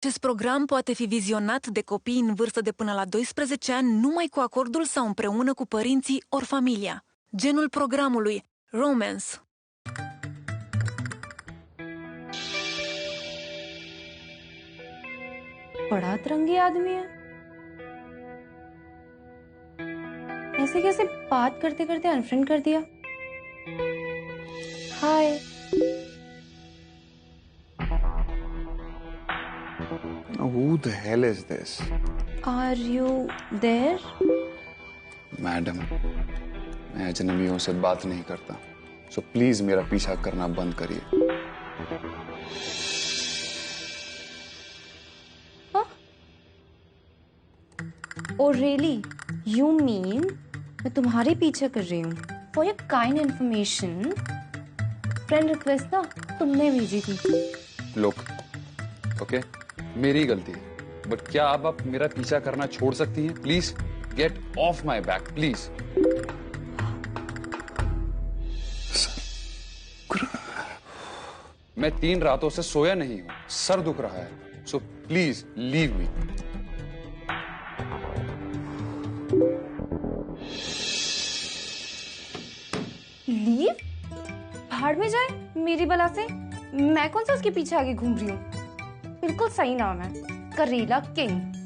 Acest program poate fi vizionat de copii în vârstă de până la 12 ani numai cu acordul sau împreună cu părinții ori familia. Genul programului: romance. बड़ा अतरंगी आदमी है। ऐसे कैसे बात करते करते अनफ्रेंड कर दिया। हाय। Who the hell is this? Are you there? Madam, मैं अजनबियों से बात नहीं करता, सो प्लीज मेरा पीछा करना बंद करिए। Oh really? You mean मैं तुम्हारे पीछे कर रही हूँ? For your kind information, friend request ना तुमने भेजी थी। लोग, ओके, मेरी गलती है, बट क्या आप मेरा पीछा करना छोड़ सकती हैं? Please get of my back, please. मैं 3 रातों से सोया नहीं हूं, सर दुख रहा है, so please leave me. Leave? भाड़ में जाए मेरी बला से। मैं कौन सा उसके पीछे आगे घूम रही हूँ? बिल्कुल सही नाम है, करेला किंग।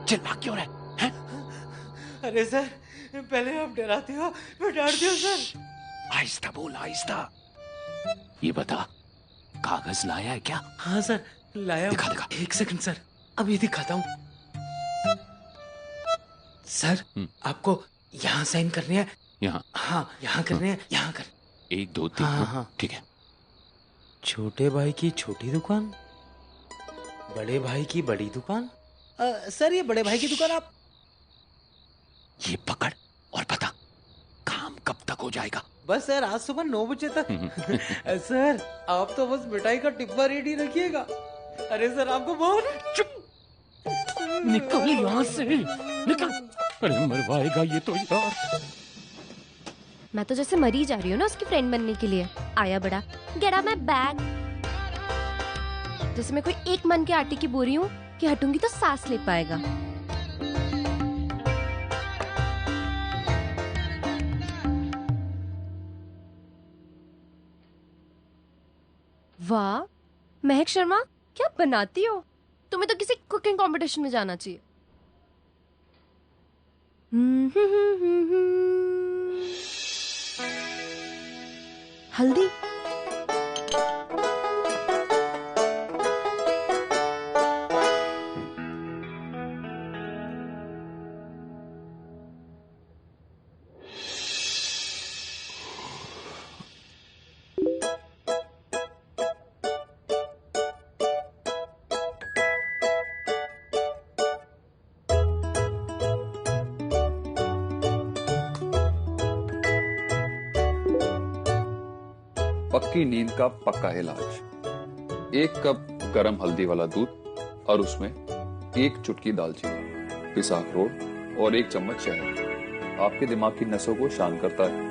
चिल्ला क्यों रहे हैं? अरे सर, पहले आप डराते हो फिर डांटते हो सर। आहिस्ता बोल, आहिस्ता। ये बता, कागज लाया है क्या? हाँ सर, लाया हूं। दिखा दिखा। 1 सेकंड सर, अभी दिखाता हूँ। सर, आपको यहाँ साइन करने हैं। यहाँ? हाँ, यहाँ करने हैं, यहाँ कर। 1 2 3। हाँ। ठीक है। छोटे भाई की छोटी दुकान, बड़े भाई की बड़ी दुकान। सर, ये बड़े भाई की दुकान आप। ये पकड़ और बता, काम कब तक हो जाएगा? बस सर, आज सुबह 9 बजे तक। सर, आप तो बस मिठाई का डिब्बा रेडी रखिएगा। अरे सर, आपको बहुत। चुप, निकल यहाँ से, निकल। अरे मरवाएगा ये तो यार। मैं तो जैसे मरी जा रही हूँ ना उसकी फ्रेंड बनने के लिए। आया बड़ा, गेट आउट माय बैग। जैसे मैं कोई एक मन के आटे की बोरी हूँ कि हटूंगी तो सांस ले पाएगा। वाह महक शर्मा, क्या बनाती हो? तुम्हें तो किसी कुकिंग कंपटीशन में जाना चाहिए। हल्दी। पक्की नींद का पक्का इलाज। 1 कप गरम हल्दी वाला दूध और उसमें 1 चुटकी दालचीनी, पिसा अखरोट और 1 चम्मच शहद आपके दिमाग की नसों को शांत करता है।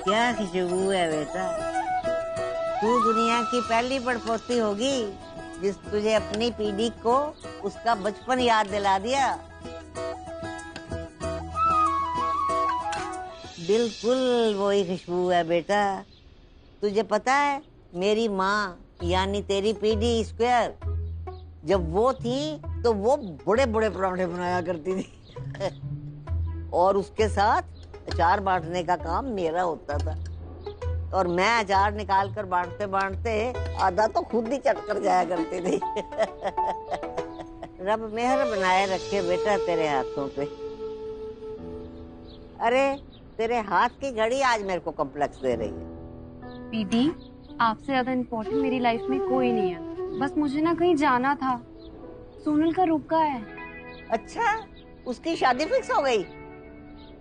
क्या खुशबू है बेटा, तू दुनिया की पहली बड़पोती होगी जिस तुझे अपनी पीढ़ी को उसका बचपन याद दिला दिया। बिल्कुल वही खुशबू है बेटा। तुझे पता है मेरी माँ यानी तेरी पीढ़ी स्क्वायर, जब वो थी तो वो बड़े बड़े पराठे बनाया करती थी और उसके साथ अचार बांटने का काम मेरा होता था और मैं अचार निकाल कर बांटते बांटते आधा तो खुद ही चट कर जाया करती थी। रब मेहर बनाए रखे बेटा तेरे हाथों पे। अरे तेरे हाथ की घड़ी आज मेरे को कॉम्प्लेक्स दे रही है। दीदी, आपसे ज्यादा इम्पोर्टेंट मेरी लाइफ में कोई नहीं है। बस मुझे ना कहीं जाना था। सोनल का रुका है। अच्छा, उसकी शादी फिक्स हो गई?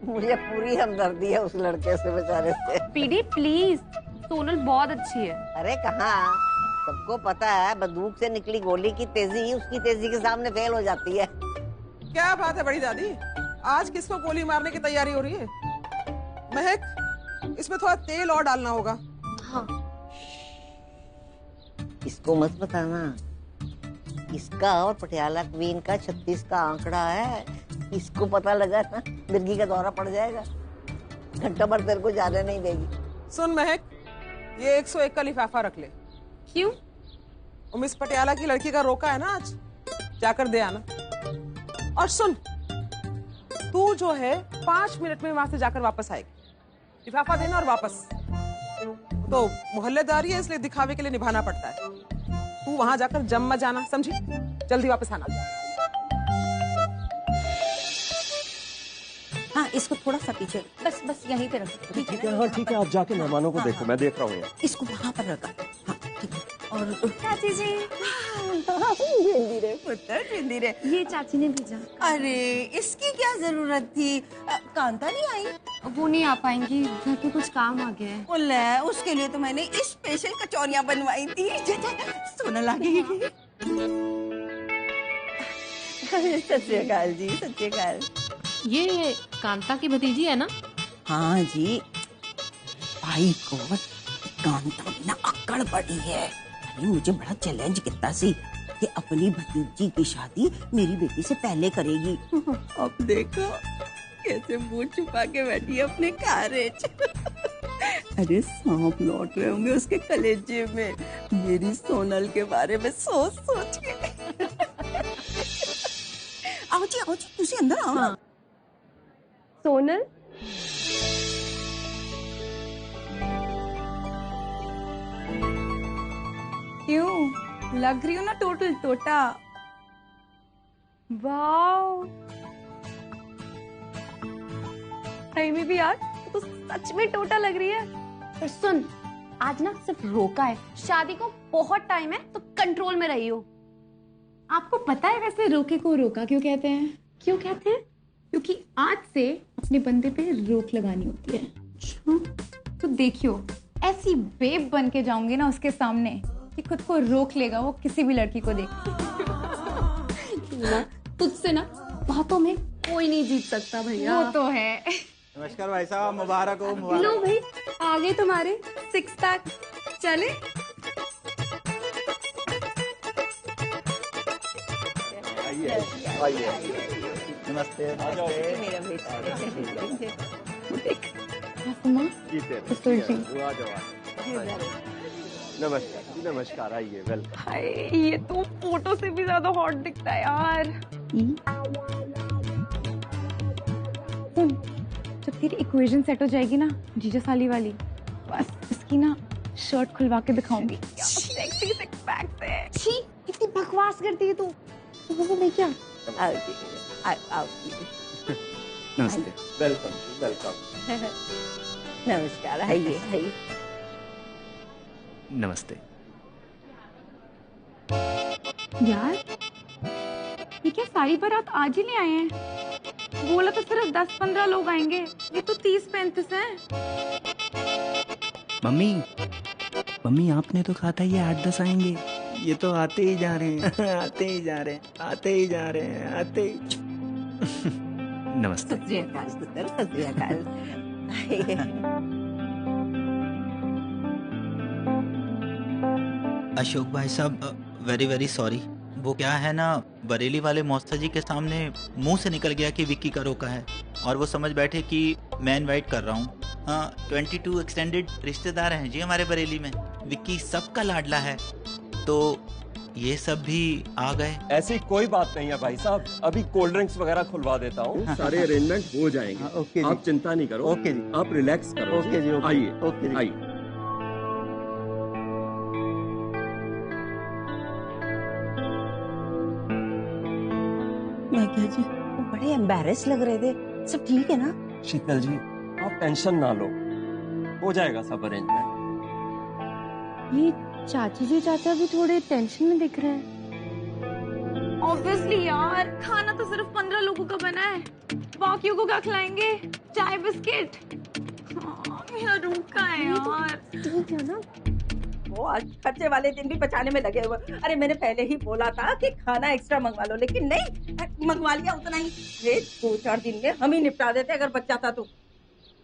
मुझे पूरी हमदर्दी है उस लड़के से बेचारे से। पीडी प्लीज, सोनल बहुत अच्छी है। अरे कहाँ, सबको पता है बंदूक से निकली गोली की तेजी उसकी तेजी के सामने फेल हो जाती है। क्या बात है बड़ी दादी, आज किसको गोली मारने की तैयारी हो रही है? महक, इसमें थोड़ा तेल और डालना होगा। हाँ। इसको मत बताना, इसका और पटियाला क्वीन का 36 का आंकड़ा है। इसको पता लगा ना, मिर्गी का दौरा पड़ जाएगा। घंटा भर तेरे को जाने नहीं देगी। सुन महक, ये 101 का लिफाफा रख ले। क्यों? मिस पटियाला की लड़की का रोका है ना आज, जाकर दे आना। और सुन, तू जो है 5 मिनट में वहां से जाकर वापस आएगी। लिफाफा देना और वापस। तो मोहल्लेदारी है इसलिए दिखावे के लिए निभाना पड़ता है। तू वहां जाकर जम मत जाना, समझी? जल्दी वापस आना। हाँ, इसको थोड़ा सा पीछे, बस यहीं पे रखो। ठीक है, हाँ ठीक है, आप जाके मेहमानों को देखो, मैं देख रहा हूँ यहाँ। इसको वहाँ पर रखा। हाँ ठीक है। और चाची जी, जिंदी पुत्र जिंदी रे। ये चाची ने भेजा। अरे इसकी क्या जरूरत थी? कांता नहीं आई? वो नहीं आ पाएंगी, घर पे कुछ काम आ गया है। बोले, उसके लिए तो मैंने स्पेशल कचौरियाँ बनवाई थी। सोनल आ गई। सत श्री अकाल जी, सत श्री अकाल। ये कांता की भतीजी है ना? हाँ जी, भाई को कांता में ना अक्कड़ पड़ी है। अरे मुझे बड़ा चैलेंज कितना सी कि अपनी भतीजी की शादी मेरी बेटी से पहले करेगी। अब देखो कैसे मुंह छुपा के बैठी है अपने कारेज। अरे सांप लौट रहे होंगे उसके कलेजे में मेरी सोनल के बारे में सोच सोच के। आओ जी तुझे अंदर आओ। हाँ। सोनल, क्यों लग रही हो ना टोटल टोटा? वाओ, सही में भी यार तो सच में टोटा लग रही है। पर सुन, आज ना सिर्फ रोका है, शादी को बहुत टाइम है तो कंट्रोल में रही हो। आपको पता है वैसे रोके को रोका क्यों कहते हैं? क्यों कहते हैं? क्योंकि आज से अपने बंदे पे रोक लगानी होती है। तो देखियो, ऐसी बेब बन के जाऊंगी ना उसके सामने कि खुद को रोक लेगा वो किसी भी लड़की को देख। तुझसे ना बातों में कोई नहीं जीत सकता भैया। वो तो है। नमस्कार भाई साहब, मुबारक हो। मुबारक। लो भाई, आगे तुम्हारे 6 पैक चले। आइए। नमस्ते। मेरा नमस्कार, आइए, वेलकम। हाय, ये तो फोटो से भी ज्यादा हॉट दिखता है यार। सुन, जब तेरी इक्वेशन सेट हो जाएगी ना जीजा साली वाली, बस इसकी ना शर्ट खुलवा के दिखाऊंगी। क्या सेक्सी सिक्स पैक्स है। छी, कितनी बकवास करती है तू। तो मैं क्या? आओ। नमस्ते। वेलकम। नमस्कार, आइए। नमस्ते। यार, ये क्या सारी बारात आज ही ले आए हैं? बोला तो सिर्फ 10-15 लोग आएंगे, ये तो 30-35 हैं। मम्मी आपने तो कहा था ये 8-10 आएंगे। ये तो आते ही जा रहे हैं। आते ही जा रहे हैं। नमस्ते। सत श्री अकाल। अशोक भाई साहब, वेरी वेरी सॉरी। वो क्या है ना, बरेली वाले मौसा जी के सामने मुंह से निकल गया कि विक्की का रोका है और वो समझ बैठे कि मैं इनवाइट कर रहा हूँ। हाँ, 22 एक्सटेंडेड रिश्तेदार हैं जी हमारे बरेली में। विक्की सबका लाडला है, तो ये सब भी आ गए? ऐसी कोई बात नहीं है भाई साहब, अभी कोल्ड ड्रिंक्स वगैरह खुलवा देता हूँ, सारे अरेंजमेंट हो जाएंगे। ओके, आप चिंता नहीं करो। ओके जी, आप रिलैक्स करो। ओके जी, आइए। ओके, आइए। मैं क्या जी, वो बड़े एम्बैरेस लग रहे थे। सब ठीक है ना? शीतल जी, आप टेंशन ना लो, हो जाएगा सब अरेंजमेंट। ये चाची जी चाचा भी थोड़े टेंशन में दिख रहे हैं। ऑब्वियसली यार, खाना तो सिर्फ 15 लोगों का बना है, बाकियों को क्या खिलाएंगे? चाय बिस्किट। हाँ, मेरा रूम का है यार। ठीक है ना? वो आज खर्चे वाले दिन भी बचाने में लगे हुए। अरे मैंने पहले ही बोला था कि खाना एक्स्ट्रा मंगवा लो, लेकिन नहीं, मंगवा लिया उतना ही। 2-4 दिन में हम ही निपटा देते अगर बच जाता तो।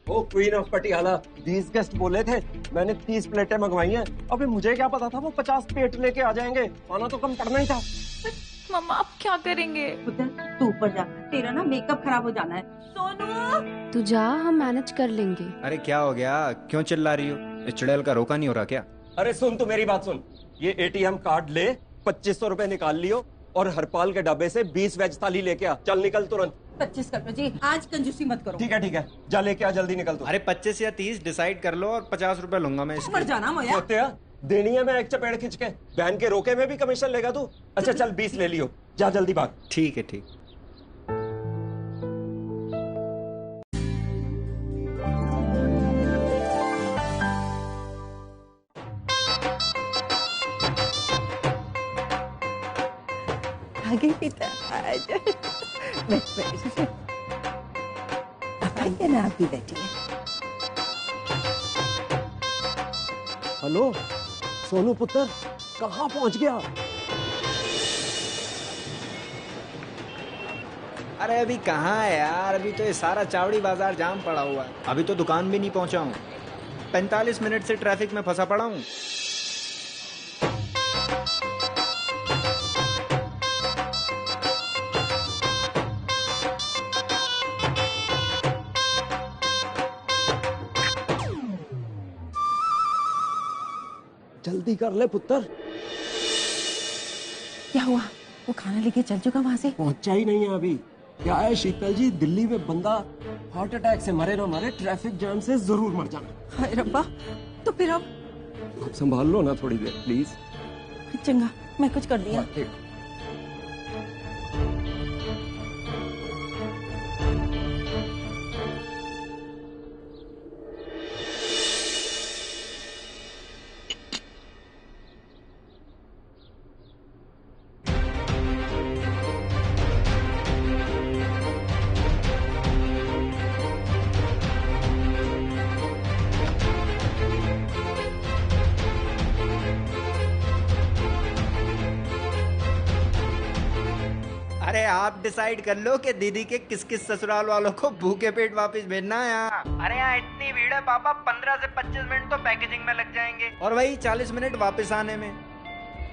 ओ क्वीन ऑफ पटियाला, 20 गेस्ट बोले थे, मैंने 30 प्लेटें मंगवाई हैं। अबे मुझे क्या पता था वो 50 पेट लेके आ जाएंगे, खाना तो कम पड़ना ही था। मम्मा अब क्या करेंगे? तू ऊपर जा, तेरा ना मेकअप खराब हो जाना है। सोनू तू जा, हम मैनेज कर लेंगे। अरे क्या हो गया, क्यों चिल्ला रही हो? इस चुड़ैल का रोका नहीं हो रहा क्या? अरे सुन तू मेरी बात सुन, ये ATM कार्ड ले, 2500 रुपए निकाल लियो और हरपाल के डब्बे से 20 वेज थाली लेके आ। चल निकल तुरंत। 25 कर लो जी, आज कंजूसी मत करो। ठीक है, जा लेके आ, जल्दी निकल तू। अरे 25 या 30 डिसाइड कर लो और 50 रुपए लूंगा मैं इसके। मर जाना मोया। होते हैं, देनी है मैं एक चपेड़ खिंच के। बहन के रोके में भी कमीशन लेगा तू? अच्छा चल 20 ले लियो, जा जल्दी भाग। ठीक है, ठीक। आगे पिता आजा। बैठ। आइए ना, आप भी बैठिए। हेलो सोनू पुत्र, कहाँ पहुँच गया? अरे अभी कहाँ है यार, अभी तो ये सारा चावड़ी बाजार जाम पड़ा हुआ है। अभी तो दुकान भी नहीं पहुंचा हूँ। 45 मिनट से ट्रैफिक में फंसा पड़ा हूँ। जल्दी कर ले पुत्र। क्या हुआ? वो खाना लेके चल चुका वहाँ से? पहुंचा ही नहीं है अभी। क्या है शीतल जी, दिल्ली में बंदा हार्ट अटैक से मरे ना मरे, ट्रैफिक जाम से जरूर मर जाना। हाय रब्बा, तो फिर अब संभाल लो ना थोड़ी देर प्लीज। चंगा, मैं कुछ कर दिया। ठीक। अरे आप डिसाइड कर लो कि दीदी के किस किस ससुराल वालों को भूखे पेट वापस भेजना है यहाँ। अरे यहाँ इतनी भीड़ है पापा, 15 से 25 मिनट तो पैकेजिंग में लग जाएंगे और वही 40 मिनट वापस आने में।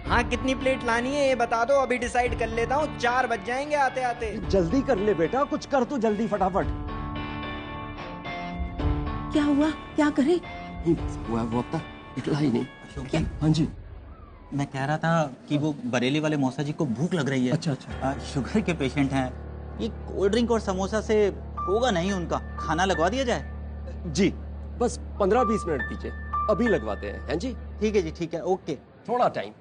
हाँ, कितनी प्लेट लानी है ये बता दो, अभी डिसाइड कर लेता हूँ। 4 बज जाएंगे आते आते। जल्दी कर ले बेटा, कुछ कर तू जल्दी फटाफट। क्या हुआ, क्या करे? हुआ वो अब तक निकला ही नहीं। हाँ जी, मैं कह रहा था कि वो बरेली वाले मौसा जी को भूख लग रही है। अच्छा। शुगर के पेशेंट हैं, ये कोल्ड ड्रिंक और समोसा से होगा नहीं उनका, खाना लगवा दिया जाए? जी बस 15-20 मिनट दीजिए, अभी लगवाते हैं। हैं जी? ठीक है जी, ठीक है, ओके। थोड़ा टाइम।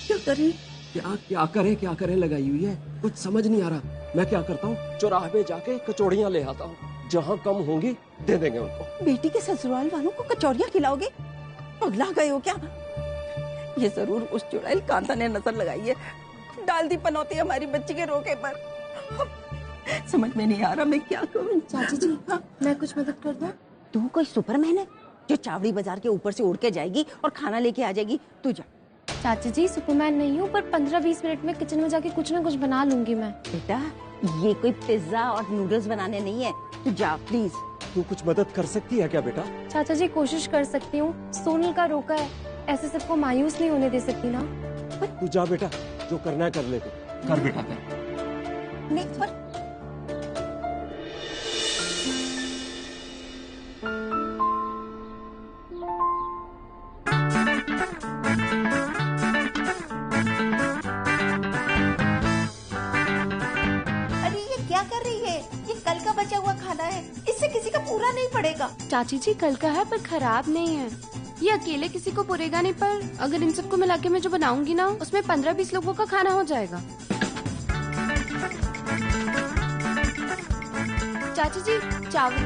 क्या करे? क्या करे लगाई हुई है, कुछ समझ नहीं आ रहा। मैं क्या करता हूँ, चौराहे पे जाके कचौड़ियाँ ले आता हूँ, जहाँ कम होंगी दे देंगे उनको। बेटी के ससुराल वालों को कचौड़ियाँ खिलाओगे? पगला गए हो क्या? ये जरूर उस चुड़ैल कांता ने नजर लगाई है, डाल दी पनौती हमारी बच्ची के रोके पर। समझ में नहीं आ रहा मैं क्या करूं। चाची जी, मैं कुछ मदद कर दूं? तू कोई सुपरमैन है जो चावड़ी बाजार के ऊपर से उड़ के जाएगी और खाना लेके आ जाएगी? तू जा। चाची जी, सुपरमैन नहीं हूँ, पर 15-20 मिनट में किचन में जाके कुछ ना कुछ बना लूंगी मैं। बेटा, ये कोई पिज्जा और नूडल्स बनाने नहीं है, तू जा प्लीज। तू कुछ मदद कर सकती है क्या बेटा? चाचा जी, कोशिश कर सकती हूँ। सोनल का रोका है, ऐसे सबको मायूस नहीं होने दे सकती ना। तू जा बेटा, जो करना है कर ले तू। कर बेटा कर। नहीं पर क्या कर रही है? ये कल का बचा हुआ खाना है, इससे किसी का पूरा नहीं पड़ेगा। चाची जी कल का है पर खराब नहीं है। ये अकेले किसी को पुरेगा नहीं, पर अगर इन सबको मिला के मैं जो बनाऊंगी ना उसमें 15-20 लोगों का खाना हो जाएगा। चाची जी चावल।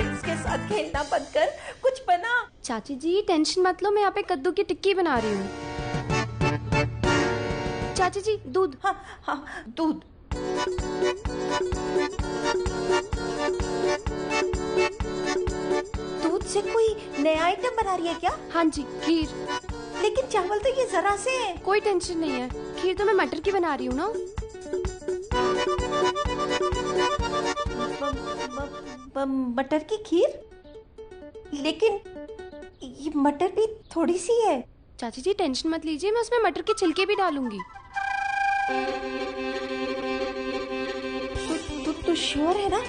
इसके साथ खेलना बंद कर, कुछ बना। चाची जी टेंशन मत लो, मैं यहाँ पे कद्दू की टिक्की बना रही हूँ। चाची जी दूध। हाँ हाँ दूध। दूध से कोई नया आइटम बना रही है क्या? हाँ जी खीर। लेकिन चावल तो ये जरा से है। कोई टेंशन नहीं है, खीर तो मैं मटर की बना रही हूँ ना। मटर की खीर? लेकिन ये मटर भी थोड़ी सी है। चाची जी टेंशन मत लीजिए, मैं उसमें मटर के छिलके भी डालूंगी। तो श्योर है ना?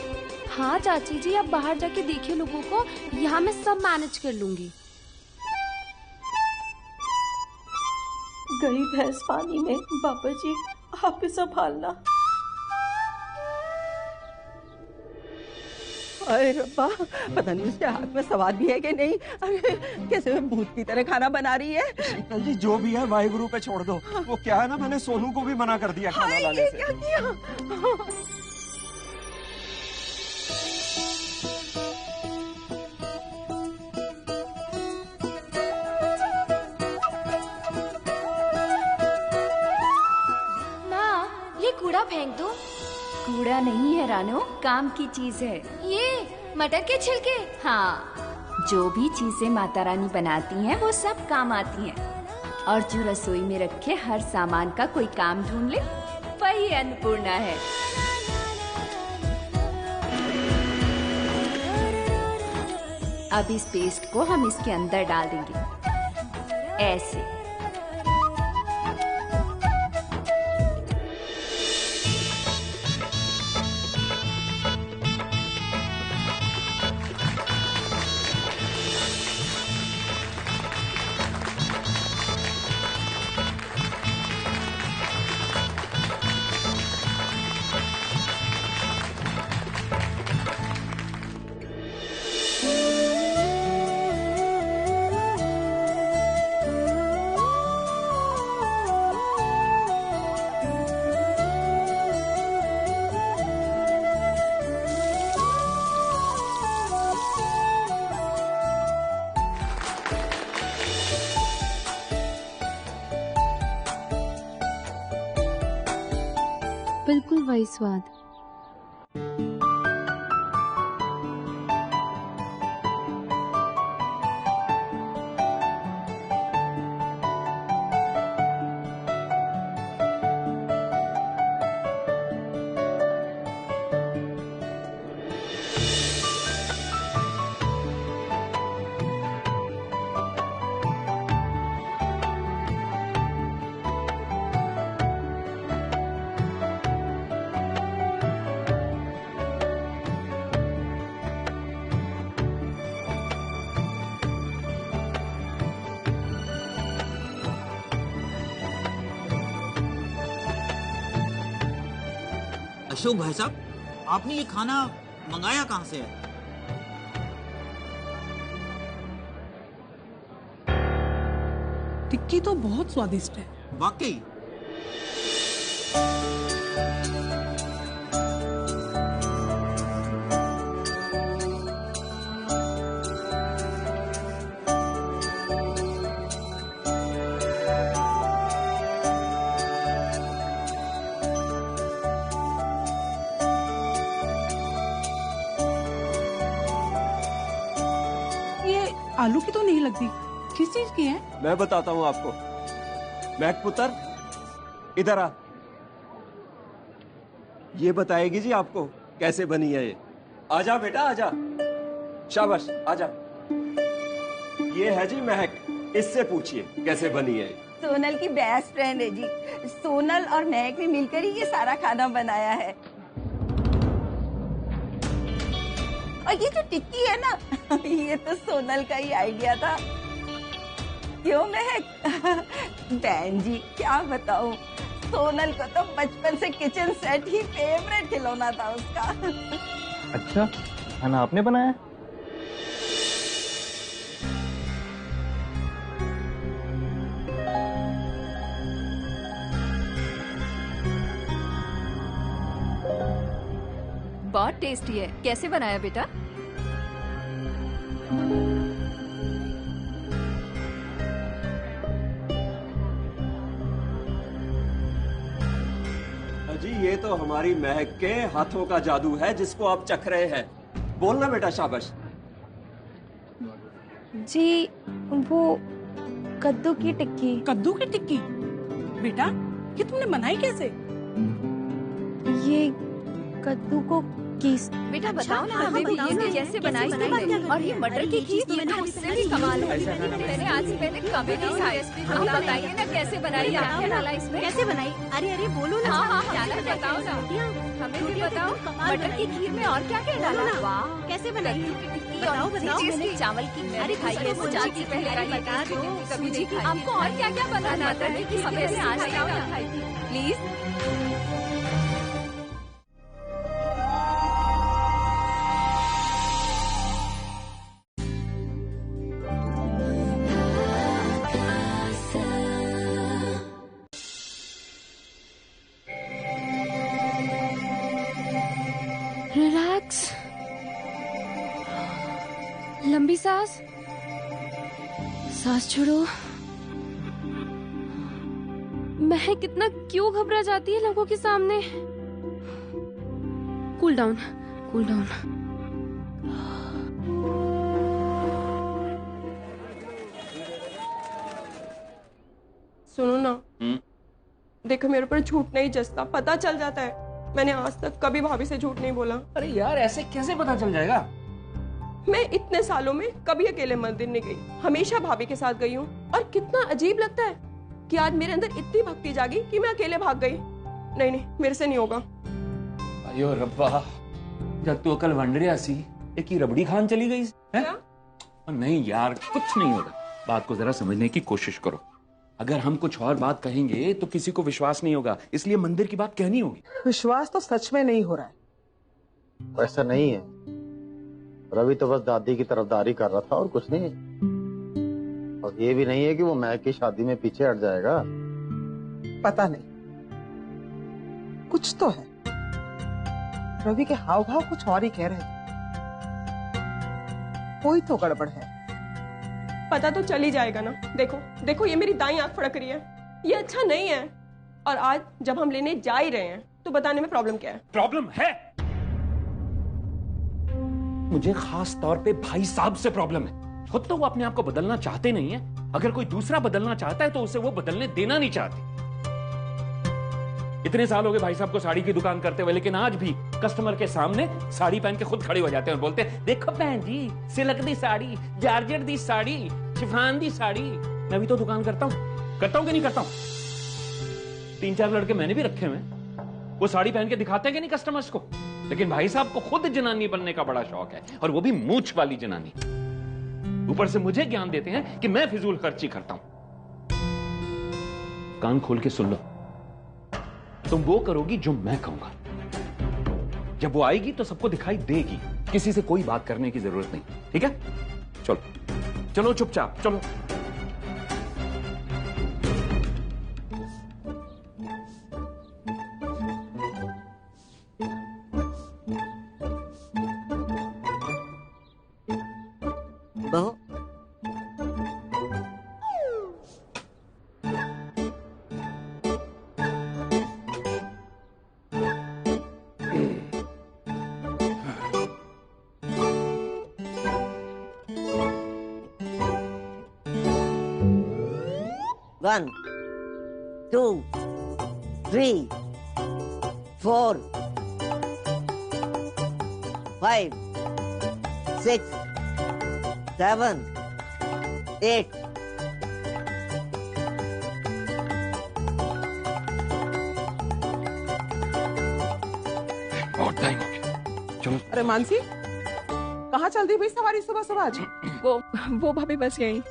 हाँ चाची जी, आप बाहर जाके देखिए लोगों को, यहाँ मैं सब मैनेज कर लूंगी। गई भैंस पानी में, बाबा जी आप ही संभालना। अरे रब्बा, पता नहीं उसके हाथ में सवाद भी है कि नहीं। अरे कैसे वो भूत की तरह खाना बना रही है। शीतल जी जो भी है वाहिगुरु पे छोड़ दो। वो क्या है ना, मैंने सोनू को भी मना कर दिया खाना लाने से। क्या किया? माँ ये कूड़ा फेंक दो। कूड़ा नहीं है रानो, काम की चीज है। ये मटर के छिलके। हाँ, जो भी चीजें माता रानी बनाती हैं वो सब काम आती हैं, और जो रसोई में रखे हर सामान का कोई काम ढूंढ ले वही अन्नपूर्णा है। अब इस पेस्ट को हम इसके अंदर डाल देंगे ऐसे। बिल्कुल वही स्वाद। अशोक भाई साहब, आपने ये खाना मंगाया कहाँ से है? टिक्की तो बहुत स्वादिष्ट है। वाकई? आलू की तो नहीं लगती, किस चीज की है? मैं बताता हूँ आपको। मैक पुत्र इधर आ, ये बताएगी जी आपको कैसे बनी है ये। आजा बेटा आजा, शाबाश आजा। ये है जी महक, इससे पूछिए कैसे बनी है। सोनल की बेस्ट फ्रेंड है जी। सोनल और महक ने मिलकर ही ये सारा खाना बनाया है। और ये जो टिक्की है ना, ये तो सोनल का ही आइडिया था। क्यों महक? बहन जी क्या बताऊं, सोनल को तो बचपन से किचन सेट ही फेवरेट खिलौना था उसका। अच्छा, खाना आपने बनाया? बहुत टेस्टी है। कैसे बनाया बेटा? जी ये तो हमारी महक के हाथों का जादू है जिसको आप चख रहे हैं। बोलना बेटा, शाबाश। जी वो कद्दू की टिक्की। कद्दू की टिक्की? बेटा ये तुमने बनाई कैसे? ये कद्दू को कीस। बेटा बताओ ना हमें भी ये कैसे बनाई तुमने? और ये मटर की खीर तो मैंने उससे भी कमाल है। मैंने आज से पहले कभी नहीं खाई। आप बताइए ना कैसे बनाई, क्या डाला इसमें? कैसे बनाई? अरे अरे बोलो ना। हाँ बताओ ना, हमें भी बताओ। मटर की खीर में और क्या क्या डाला? वाह कैसे बनाई? बताओ बताओ। मैंने चावल की खीर खाई है, वो चाची पहले बता दो। कभी नहीं खाई। आपको और क्या क्या बनाना आता है कि हमें से आज क्या खाई थी प्लीज? रिलैक्स, लंबी सांस, सांस छोड़ो। महक कितना क्यों घबरा जाती है लोगों के सामने? Cool down, cool down. सुनो ना, देखो मेरे ऊपर झूठ नहीं जचता, पता चल जाता है। मैंने आज तक कभी भाभी से झूठ नहीं बोला। अरे यार ऐसे कैसे पता चल जाएगा? मैं इतने सालों में कभी अकेले मंदिर नहीं गई, हमेशा भाभी के साथ गई हूँ। और कितना अजीब लगता है कि आज मेरे अंदर इतनी भक्ति जागी कि मैं अकेले भाग गई। नहीं नहीं, मेरे से नहीं होगा। अयो रब्बा, जब तू अकल वंडरिया सी एक ही रबड़ी खान चली गई है? नहीं यार कुछ नहीं होगा, बात को जरा समझने की कोशिश करो। अगर हम कुछ और बात कहेंगे तो किसी को विश्वास नहीं होगा, इसलिए मंदिर की बात कहनी होगी। विश्वास तो सच में नहीं हो रहा है। ऐसा नहीं है, रवि तो बस दादी की तरफदारी कर रहा था और कुछ नहीं। और ये भी नहीं है कि वो महक की शादी में पीछे हट जाएगा। पता नहीं, कुछ तो है। रवि के हाव भाव कुछ और ही कह रहे थे। कोई तो गड़बड़ है। पता तो चल ही जाएगा ना। देखो देखो, ये मेरी दाईं आंख फड़क रही है, ये अच्छा नहीं है। और आज जब हम लेने जा ही रहे हैं तो बताने में प्रॉब्लम क्या है? प्रॉब्लम है, मुझे खास तौर पे भाई साहब से प्रॉब्लम है। खुद तो वो अपने आप को बदलना चाहते नहीं है, अगर कोई दूसरा बदलना चाहता है तो उसे वो बदलने देना नहीं चाहते। इतने साल हो गए भाई साहब को साड़ी की दुकान करते हुए, लेकिन आज भी कस्टमर के सामने साड़ी पहन के खुद खड़े हो जाते हैं और बोलते हैं देखो बहन जी, सिल्क दी साड़ी, जारजेट दी साड़ी, शिफान दी साड़ी। मैं भी तो दुकान करता हूं कि नहीं करता हूं? 3-4 लड़के मैंने भी रखे हुए, वो साड़ी पहन के दिखाते हैं कि नहीं कस्टमर्स को। लेकिन भाई साहब को खुद जनानी बनने का बड़ा शौक है, और वो भी मूंछ वाली जनानी। ऊपर से मुझे ज्ञान देते हैं कि मैं फिजूल खर्ची करता हूं। कान खोल के सुन लो, तुम वो करोगी जो मैं कहूंगा। जब वो आएगी तो सबको दिखाई देगी, किसी से कोई बात करने की जरूरत नहीं, ठीक है? चलो चलो चुपचाप चलो। बहू One, 2, 3, 4, 5, 6, 7, 8. बहुत टाइम हो गया, चलो। अरे मानसी, कहाँ चल दी भाई सवारी सुबह सुबह आज? वो भाभी बस यही।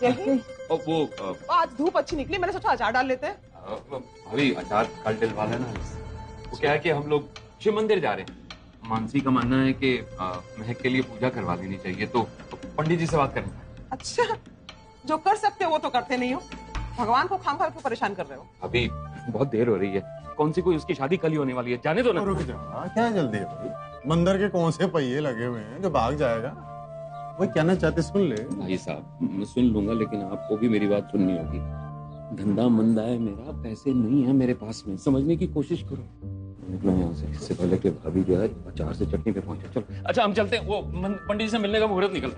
यही वो आज धूप अच्छी निकली, मैंने सोचा अचार डाल लेते हैं। अभी अचार कल डलवा लेना। वो क्या है कि हम लोग शिव मंदिर जा रहे हैं। मानसी का मानना है कि महक के लिए पूजा करवा देनी चाहिए, तो पंडित जी से बात करना है। अच्छा, जो कर सकते हो वो तो करते नहीं हो, भगवान को खाम खा क्यों परेशान कर रहे हो? अभी बहुत देर हो रही है, कौन सी कोई उसकी शादी कल ही होने वाली है, जाने दो ना। रुक जाओ, क्या जल्दी है भाई? मंदिर के कौन से पहिए लगे हुए हैं जो भाग जाएगा? वो कहना चाहते सुन ले। भाई साहब मैं सुन लूंगा, लेकिन आपको भी मेरी बात सुननी होगी। धंधा मंदा है मेरा, पैसे नहीं है मेरे पास में, समझने की कोशिश करो। निकलो यहाँ से, इससे पहले कि भाभी जो है अचार से चटनी पे पहुंचे। चलो अच्छा हम चलते हैं, वो पंडित जी से मिलने का मुहूर्त निकल।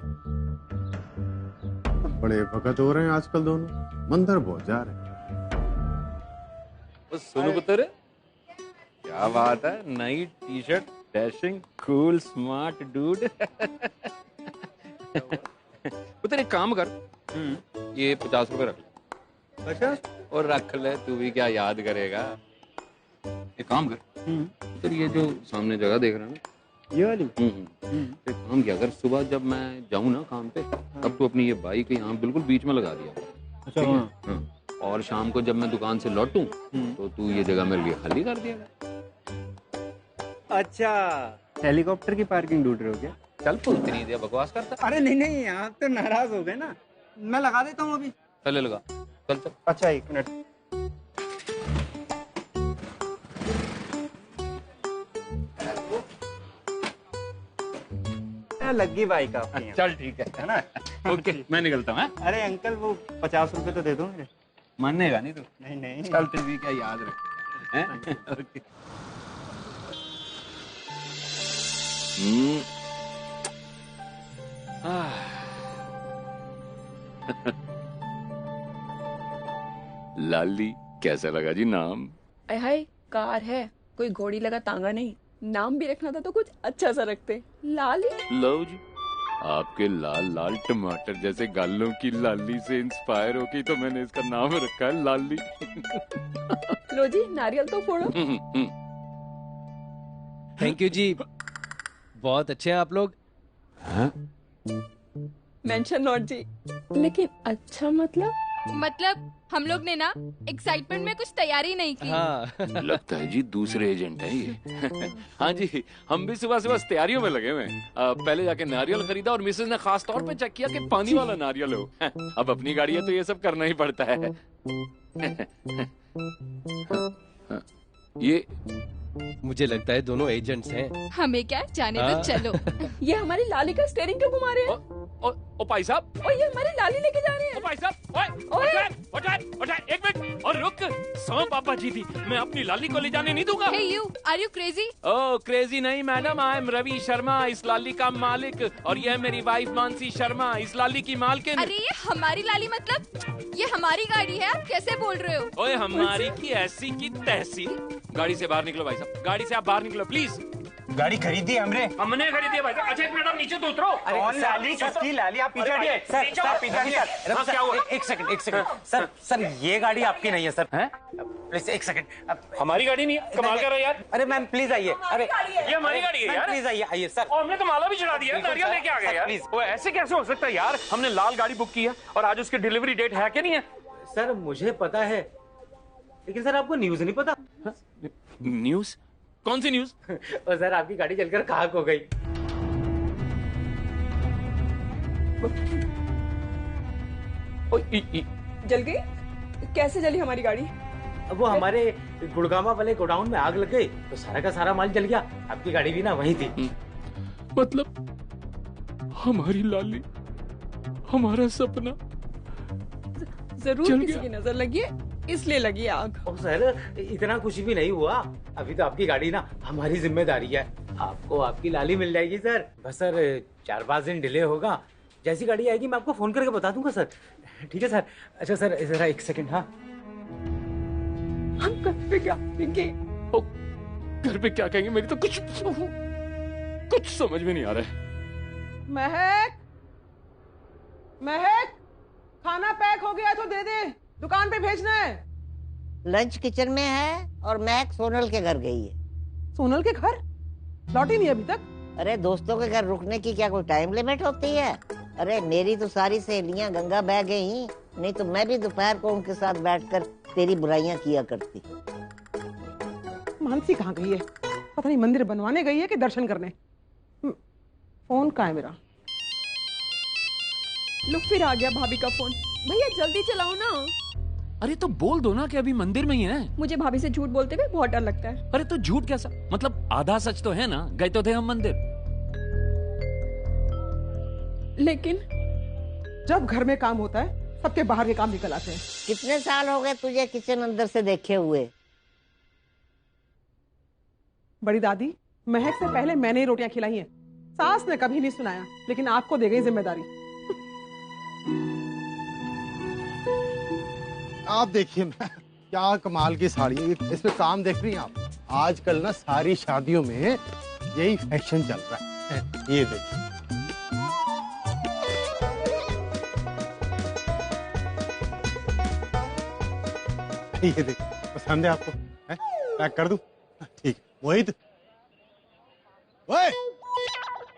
बड़े भगत हो रहे हैं आजकल दोनों, मंदिर बहुत जा रहे हैं। सुनो पुत्र, क्या बात है, नई T shirt, dashing cool smart dude. पुत्र एक काम कर, ये 50 रुपए रख ले। 50 और रख ले, तू भी क्या याद करेगा। एक काम कर, पुत्र ये जो सामने जगह देख रहा है ना, ये वाली, एक काम किया कर, सुबह जब मैं जाऊं ना काम पे, तब तू अपनी ये बाइक यहाँ बिल्कुल बीच में लगा दिया। अच्छा हाँ। और शाम को जब मैं दुकान से लौटूं तो तू ये जगह मेरे लिए खाली कर दिया। अच्छा, हेलीकॉप्टर की पार्किंग ढूंढ रहे हो क्या? चल तू इतनी देर बकवास करता। अरे नहीं नहीं, आप तो नाराज हो गए ना, मैं लगा देता हूँ अभी। चले लगा, चल चल। अच्छा 1 मिनट। लगी बाइक आपकी। चल ठीक है ना। ओके मैं निकलता हूँ। अरे अंकल वो 50 रुपए तो दे दो मेरे। मानेगा नहीं तू? नहीं नहीं, चल तू भी क्या याद रख। ओके। लाली कैसा लगा जी नाम? हाय कार है, कोई घोड़ी लगा तांगा नहीं। नाम भी रखना था तो कुछ अच्छा सा रखते। लाली। लो जी, आपके लाल लाल टमाटर जैसे गालों की लाली से इंस्पायर होके तो मैंने इसका नाम रखा है लाली। लो जी नारियल तो फोड़ो। थैंक यू जी, बहुत अच्छे हैं आप लोग। मेंशन नॉट जी। लेकिन अच्छा मतलब हम लोग ने ना एक्साइटमेंट में कुछ तैयारी नहीं की। हाँ। लगता है जी दूसरे एजेंट है ये। हाँ जी, हम भी सुबह सुबह तैयारियों में लगे हुए हैं। पहले जाके नारियल खरीदा और मिसेज ने खास तौर पे चेक किया कि पानी वाला नारियल हो। अब अपनी गाड़ी है तो ये सब करना ही पड़ता है। ये मुझे लगता है दोनों एजेंट्स हैं। हमें क्या जाने दो, चलो। ये हमारी लाली का स्टीयरिंग क्यों घुमा रहे हैं? ओ भाई साहब, और ये हमारी लाली लेके जा रहे हैं। ओ भाई साहब, ओए एक मिनट और रुक। सौ पापा जी थी, मैं अपनी लाली को ले जाने नहीं दूंगा। Hey you, are you crazy? Oh crazy नहीं madam, I am Ravi Sharma, इस लाली का मालिक, और ये है मेरी वाइफ मानसी शर्मा, इस लाली की मालकिन। अरे ये हमारी लाली मतलब ये हमारी गाड़ी है, आप कैसे बोल रहे हो? ओए हमारी की ऐसी की तैसी। गाड़ी से बाहर निकलो भाई साहब, गाड़ी से आप बाहर निकलो प्लीज। गाड़ी खरीदी हमने खरीदी है भाई साहब। अच्छा एक मिनट आप नीचे तो उतरो। कौन लाली? किसकी लाली? आप पीछे हटिए। सर पीछे हटिए। क्या हुआ? एक सेकंड सर ये गाड़ी आपकी नहीं है सर। प्लीज एक सेकंड। हमारी गाड़ी नहीं है? कमाल कर रहे हो यार। अरे मैम प्लीज आइए। अरे ये हमारी गाड़ी है यार। प्लीज आइए सर। और हमने तो माला भी चढ़ा दिया, नारियल लेके आ गए यार। प्लीज। वो ऐसे कैसे हो सकता है यार? हमने लाल गाड़ी बुक की है और आज उसकी डिलीवरी डेट है कि नहीं है? सर मुझे पता है, लेकिन सर आपको न्यूज नहीं पता। न्यूज? कौन सी न्यूज? और सर आपकी गाड़ी चलकर खाक हो गई। जल गई? कैसे जली हमारी गाड़ी? अब वो हमारे गुड़गामा वाले गोडाउन में आग लग गई तो सारा का सारा माल जल गया। आपकी गाड़ी भी ना वहीं थी। मतलब हमारी लाली, हमारा सपना जरूर किसी की नजर लगी है, इसलिए लगी आग। ओ सर इतना कुछ भी नहीं हुआ, अभी तो आपकी गाड़ी ना हमारी जिम्मेदारी है। आपको आपकी लाली मिल जाएगी सर। बस सर 4-5 दिन डिले होगा, जैसी गाड़ी आएगी मैं आपको फोन करके बता दूंगा सर। ठीक है सर? अच्छा सर जरा एक सेकंड। हाँ हम घर पे क्या कहेंगे? घर पे क्या कहेंगे? मेरी तो कुछ समझ में नहीं आ रहा है। महक खाना पैक हो गया तो दे दे, दुकान पे भेजना है। लंच किचन में है और महक सोनल के घर गई है। सोनल के घर? लौटी नहीं अभी तक? अरे दोस्तों के घर रुकने की क्या कोई टाइम लिमिट होती है? अरे मेरी तो सारी सहेलियां गंगा बह गई, नहीं तो मैं भी दोपहर को उनके साथ बैठकर तेरी बुराइयां किया करती। मानसी कहाँ गई है? पता नहीं मंदिर बनवाने गई है कि दर्शन करने। फोन कहाँ है मेरा? लो फिर आ गया भाभी का फोन। भैया जल्दी चलाओ ना। अरे तो बोल दो ना कि अभी मंदिर में ही है। मुझे भाभी से झूठ बोलते हुए बहुत डर लगता है। अरे तो झूठ कैसा, मतलब आधा सच तो है ना, गए तो थे हम मंदिर। लेकिन जब घर में काम होता है सबके बाहर के काम निकल आते हैं। कितने साल हो गए तुझे किचन अंदर से देखे हुए? बड़ी दादी, महक से पहले मैंने ही रोटियां खिलाई हैं। सास ने कभी नहीं सुनाया, लेकिन आपको दे गई जिम्मेदारी। आप देखिए क्या कमाल की साड़ी है, इस पे काम देख रही हैं आप? आजकल ना सारी शादियों में यही फैशन चल रहा है। ये देखिए, ये देखिए, पसंद है आपको? है? पैक कर दूं? ठीक है, वही तो। ओए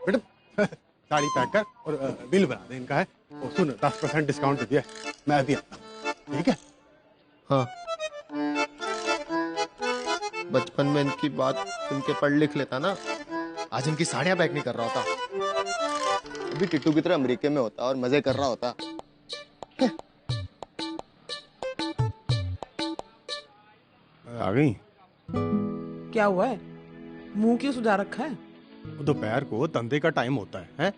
बेटा, साड़ी पैक कर और बिल बना दे इनका। है और सुन, 10% डिस्काउंट दे दिया, मैं अभी आता हूं, ठीक है? हाँ, बचपन में इनकी बात सुन के पढ़ लिख लेता ना, आज इनकी साड़ियां पैक नहीं कर रहा होता। अभी टिट्टू की तरह अमेरिका में होता और मजे कर रहा होता। आ गई? क्या हुआ है? मुंह क्यों सुजा रखा है? दोपहर को धंधे का टाइम होता है?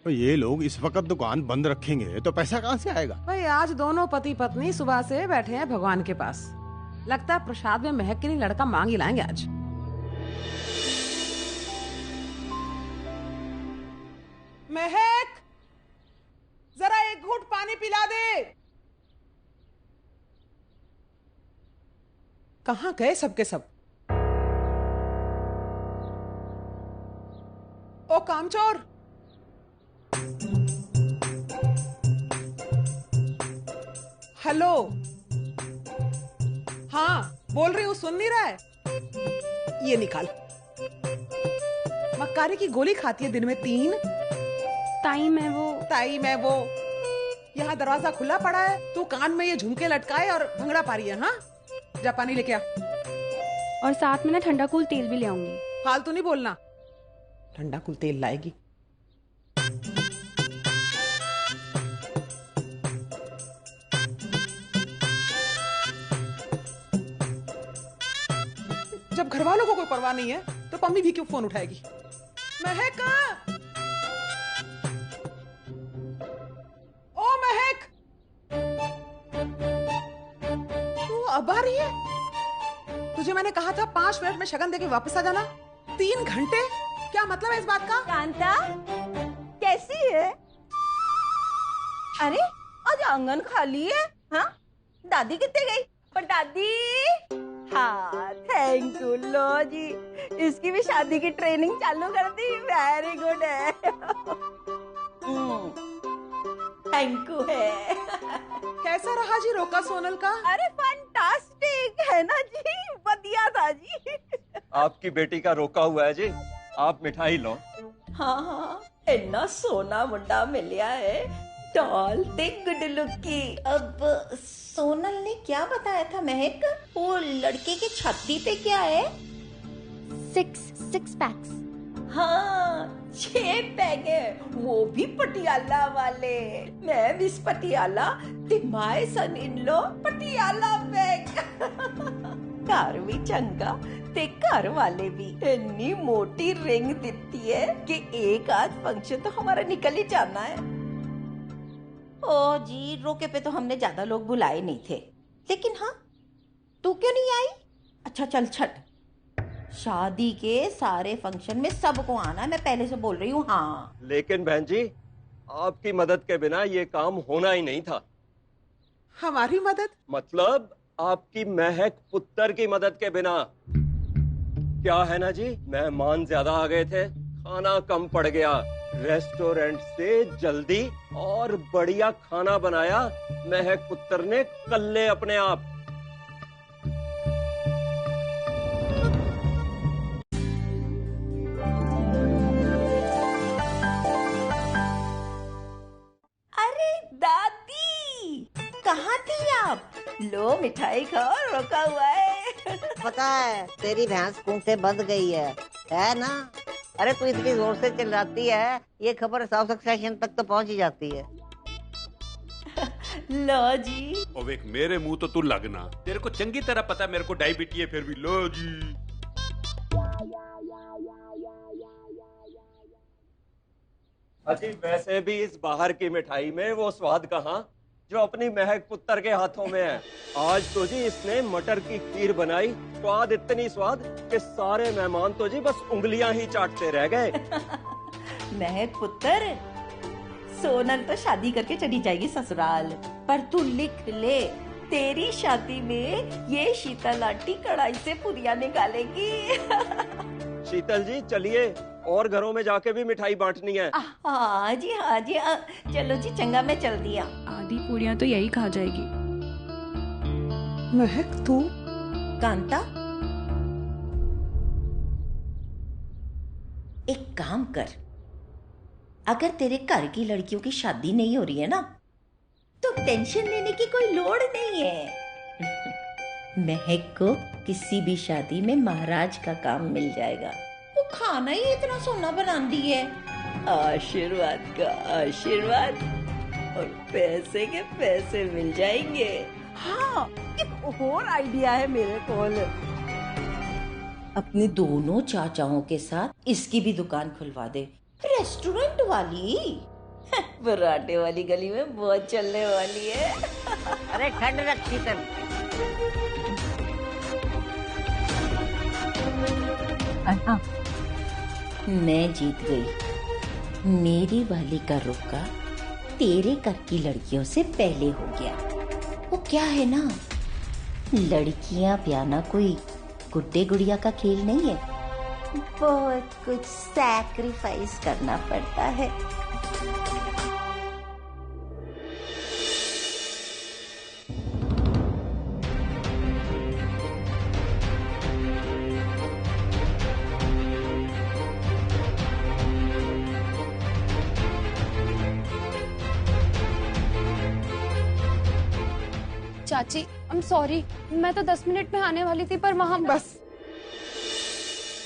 तो ये लोग इस वक्त दुकान बंद रखेंगे तो पैसा कहाँ से आएगा? भाई आज दोनों पति पत्नी सुबह से बैठे हैं भगवान के पास। लगता है प्रसाद में महक के लिए लड़का मांग ही लाएंगे आज। महक, जरा एक घूंट पानी पिला दे। कहाँ गए सबके सब? ओ कामचोर, हेलो। हाँ बोल रही हूँ, सुन नहीं रहा है? ये निकाल। मक्कारी की गोली खाती है दिन में 3। ताई मैं वो यहाँ दरवाजा खुला पड़ा है, तू कान में ये झुमके लटकाए और भंगड़ा पा रही है। हाँ जा पानी लेके आ, और साथ में ना ठंडा कूल तेल भी ले आऊंगी। फालतू नहीं बोलना। ठंडा कूल तेल लाएगी? जब घर वालों को कोई परवाह नहीं है तो पम्मी भी क्यों फोन उठाएगी? महक, ओ महक, तू अब आ रही है? तुझे मैंने कहा था 5 मिनट में शगन देके वापस आ जाना। 3 घंटे? क्या मतलब है इस बात का? कांता कैसी है? अरे आज आंगन खाली है। हाँ दादी कितने गई? पर दादी, हाँ थैंक यू। लो जी, इसकी भी शादी की ट्रेनिंग चालू कर दी। वेरी गुड है। थैंक यू है। कैसा रहा जी रोका सोनल का? अरे फैंटास्टिक है ना जी, बढ़िया था जी। आपकी बेटी का रोका हुआ है जी, आप मिठाई लो। हाँ हाँ, इतना सोना मुंडा मिलिया है, टॉल ते गुड लुक की। अब सोनल ने क्या बताया था महक? वो लड़के की छाती पे क्या है? 6 पैक्स। हाँ 6 पैक है, वो भी पटियाला वाले। मैं भी पटियाला, तिमाए सन इन लो पटियाला पैक। घर भी चंगा ते घर वाले भी। इतनी मोटी रिंग देती है कि एक आध फंक्शन तो हमारा निकल ही जाना है। ओ जी, रोके पे तो हमने ज्यादा लोग बुलाए नहीं थे, लेकिन हाँ तू क्यों नहीं आई? अच्छा चल छट, शादी के सारे फंक्शन में सबको आना, मैं पहले से बोल रही हूँ। हाँ लेकिन बहन जी, आपकी मदद के बिना ये काम होना ही नहीं था। हमारी मदद? मतलब आपकी महक पुत्र की मदद के बिना। क्या है ना जी, मेहमान ज्यादा आ गए थे, खाना कम पड़ गया। रेस्टोरेंट से जल्दी और बढ़िया खाना बनाया महक पुत्र ने कल्ले अपने आप। कहाँ थी आप? लो मिठाई खाओ, रोका हुआ है। पता है तेरी भैंस खूंटे बंध गई है ना? अरे तू इतनी जोर से चिल्लाती है, ये खबर साउथ सेक्शन तक तो पहुंच ही जाती है। लो जी। और एक मेरे मुंह तो तू लगना, तेरे को चंगी तरह पता है मेरे को डायबिटीज है, फिर भी लो जी। अजी वैसे भी इस बाहर की मिठाई में वो स्वाद कहाँ जो अपनी महक पुत्र के हाथों में है। आज तो जी इसने मटर की खीर बनाई, स्वाद इतनी स्वाद कि सारे मेहमान तो जी बस उंगलियां ही चाटते रह गए। महक पुत्र, सोनल तो शादी करके चली जाएगी ससुराल, पर तू लिख ले, तेरी शादी में ये शीतल आंटी कढ़ाई से पुरिया निकालेगी। शीतल जी चलिए, और घरों में जाके भी मिठाई बांटनी है। हाँ जी हाँ जी, चलो जी, चंगा मैं चल दिया। आधी पूरियां तो यही खा जाएगी। महक तू कांता, एक काम कर, अगर तेरे घर की लड़कियों की शादी नहीं हो रही है ना, तो टेंशन लेने की कोई लोड़ नहीं है। महक को किसी भी शादी में महाराज का काम मिल जाएगा। वो खाना ही इतना सोना बना दी है। आशीर्वाद का आशीर्वाद और पैसे के पैसे मिल जाएंगे। हाँ, एक और आइडिया है मेरे कोल। अपने दोनों चाचाओं के साथ इसकी भी दुकान खुलवा दे, रेस्टोरेंट वाली। पराठे वाली गली में बहुत चलने वाली है। अरे ठंड रख शीतल। मैं जीत गई। मेरी वाली का रोका तेरे घर की लड़कियों से पहले हो गया। वो क्या है ना, लड़कियां ब्याना कोई गुड्डे गुड़िया का खेल नहीं है, बहुत कुछ सैक्रिफाइस करना पड़ता है। चाची, आई एम सॉरी, मैं तो 10 मिनट में आने वाली थी, पर वहाँ बस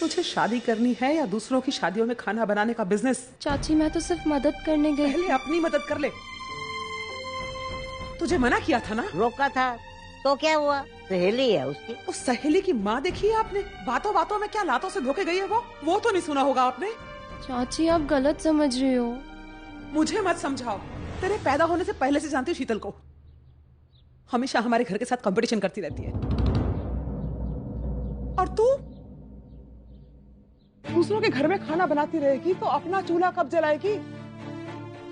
तुझे शादी करनी है या दूसरों की शादियों में खाना बनाने का बिजनेस? चाची मैं तो सिर्फ मदद करने गई। पहले अपनी मदद कर ले। तुझे मना किया था ना? रोका था तो क्या हुआ? सहेली है उसकी। उस सहेली की माँ देखी है आपने? बातों बातों में क्या लातों से धोखे गई है वो तो नहीं सुना होगा आपने। चाची आप गलत समझ रही हो। मुझे मत समझाओ, तेरे पैदा होने से पहले से जानती हूँ शीतल को। हमेशा हमारे घर के साथ कंपटीशन करती रहती है। और तू दूसरों के घर में खाना बनाती रहेगी तो अपना चूल्हा कब जलाएगी?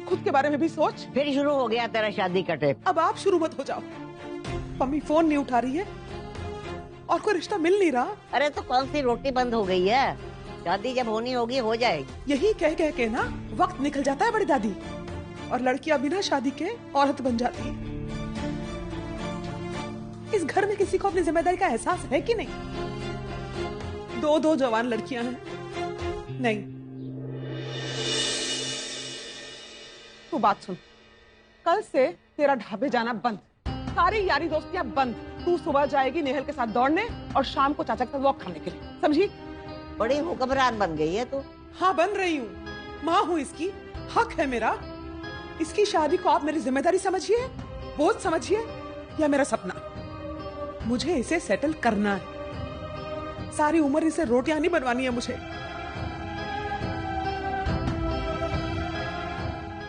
खुद के बारे में भी सोच। फिर शुरू हो गया तेरा शादी का टेप। अब आप शुरू मत हो जाओ। मम्मी फोन नहीं उठा रही है और कोई रिश्ता मिल नहीं रहा। अरे तो कौन सी रोटी बंद हो गई है? शादी जब होनी होगी हो जाएगी। यही कह कह के ना वक्त निकल जाता है बड़ी दादी, और लड़कियां बिना शादी के औरत बन जाती है। इस घर में किसी को अपनी जिम्मेदारी का एहसास है कि नहीं? दो जवान लड़कियां हैं। नहीं, तू बात सुन, कल से तेरा ढाबे जाना बंद, सारी यारी दोस्तियां बंद। तू सुबह जाएगी नेहल के साथ दौड़ने और शाम को चाचा के साथ वॉक करने के लिए, समझी? बड़ी हुक्मरान बन गई है तू। हाँ बन रही हूँ, माँ हूँ इसकी, हक है मेरा। इसकी शादी को आप मेरी जिम्मेदारी समझिए, बोझ समझिए या मेरा सपना। मुझे इसे सेटल करना है। सारी उम्र इसे रोटियां नहीं बनवानी है मुझे।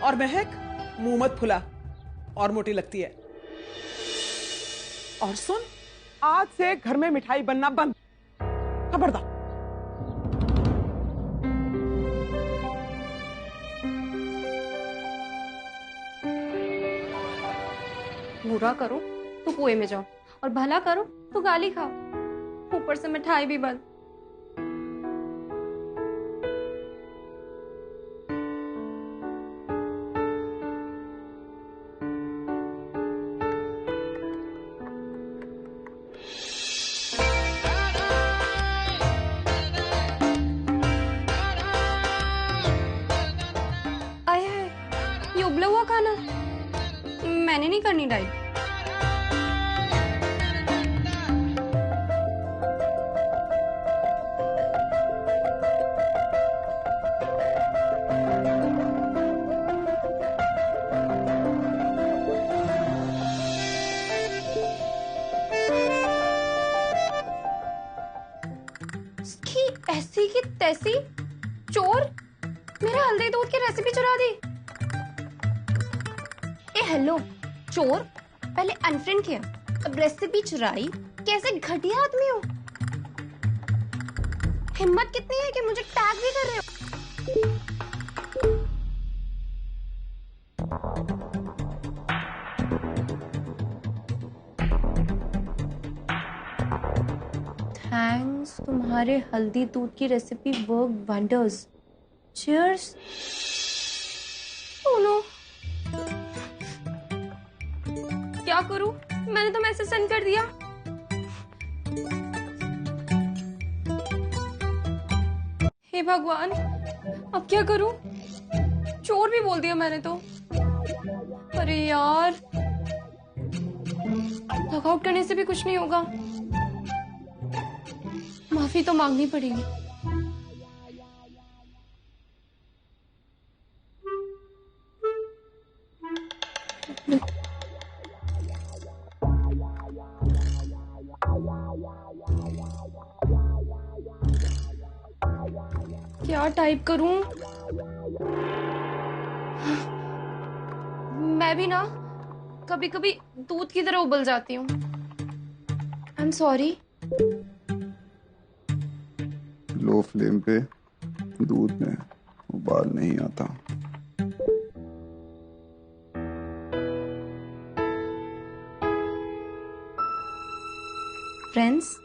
और महक, मुंह मत फुला, और मोटी लगती है। और सुन, आज से घर में मिठाई बनना बंद, खबरदार। बुरा करो तो कुएं में जाओ, और भला करो तो गाली खाओ, ऊपर से मिठाई भी बंद। आया है ये उबला हुआ खाना। मैंने नहीं करनी डाइट। टेसी चोर, मेरा हल्दी दूध की रेसिपी चुरा दी। ए हेलो चोर, पहले अनफ्रेंड किया, अब रेसिपी चुराई, कैसे घटिया आदमी हो। हिम्मत कितनी है कि मुझे टैग भी कर रहे हो। थैंक्स, तुम्हारे हल्दी दूध की recipe work wonders. Cheers. Oh no, क्या करूं? मैंने तो मैसेज सेंड कर दिया। हे भगवान, अब क्या करूं? चोर भी बोल दिया मैंने तो। अरे यार, लॉकआउट करने से भी कुछ नहीं होगा, माफी तो मांगनी पड़ेगी। क्या टाइप करूं? मैं भी ना कभी कभी दूध की तरह उबल जाती हूँ। I am sorry. Low flame पे दूध में उबाल नहीं आता। फ्रेंड्स,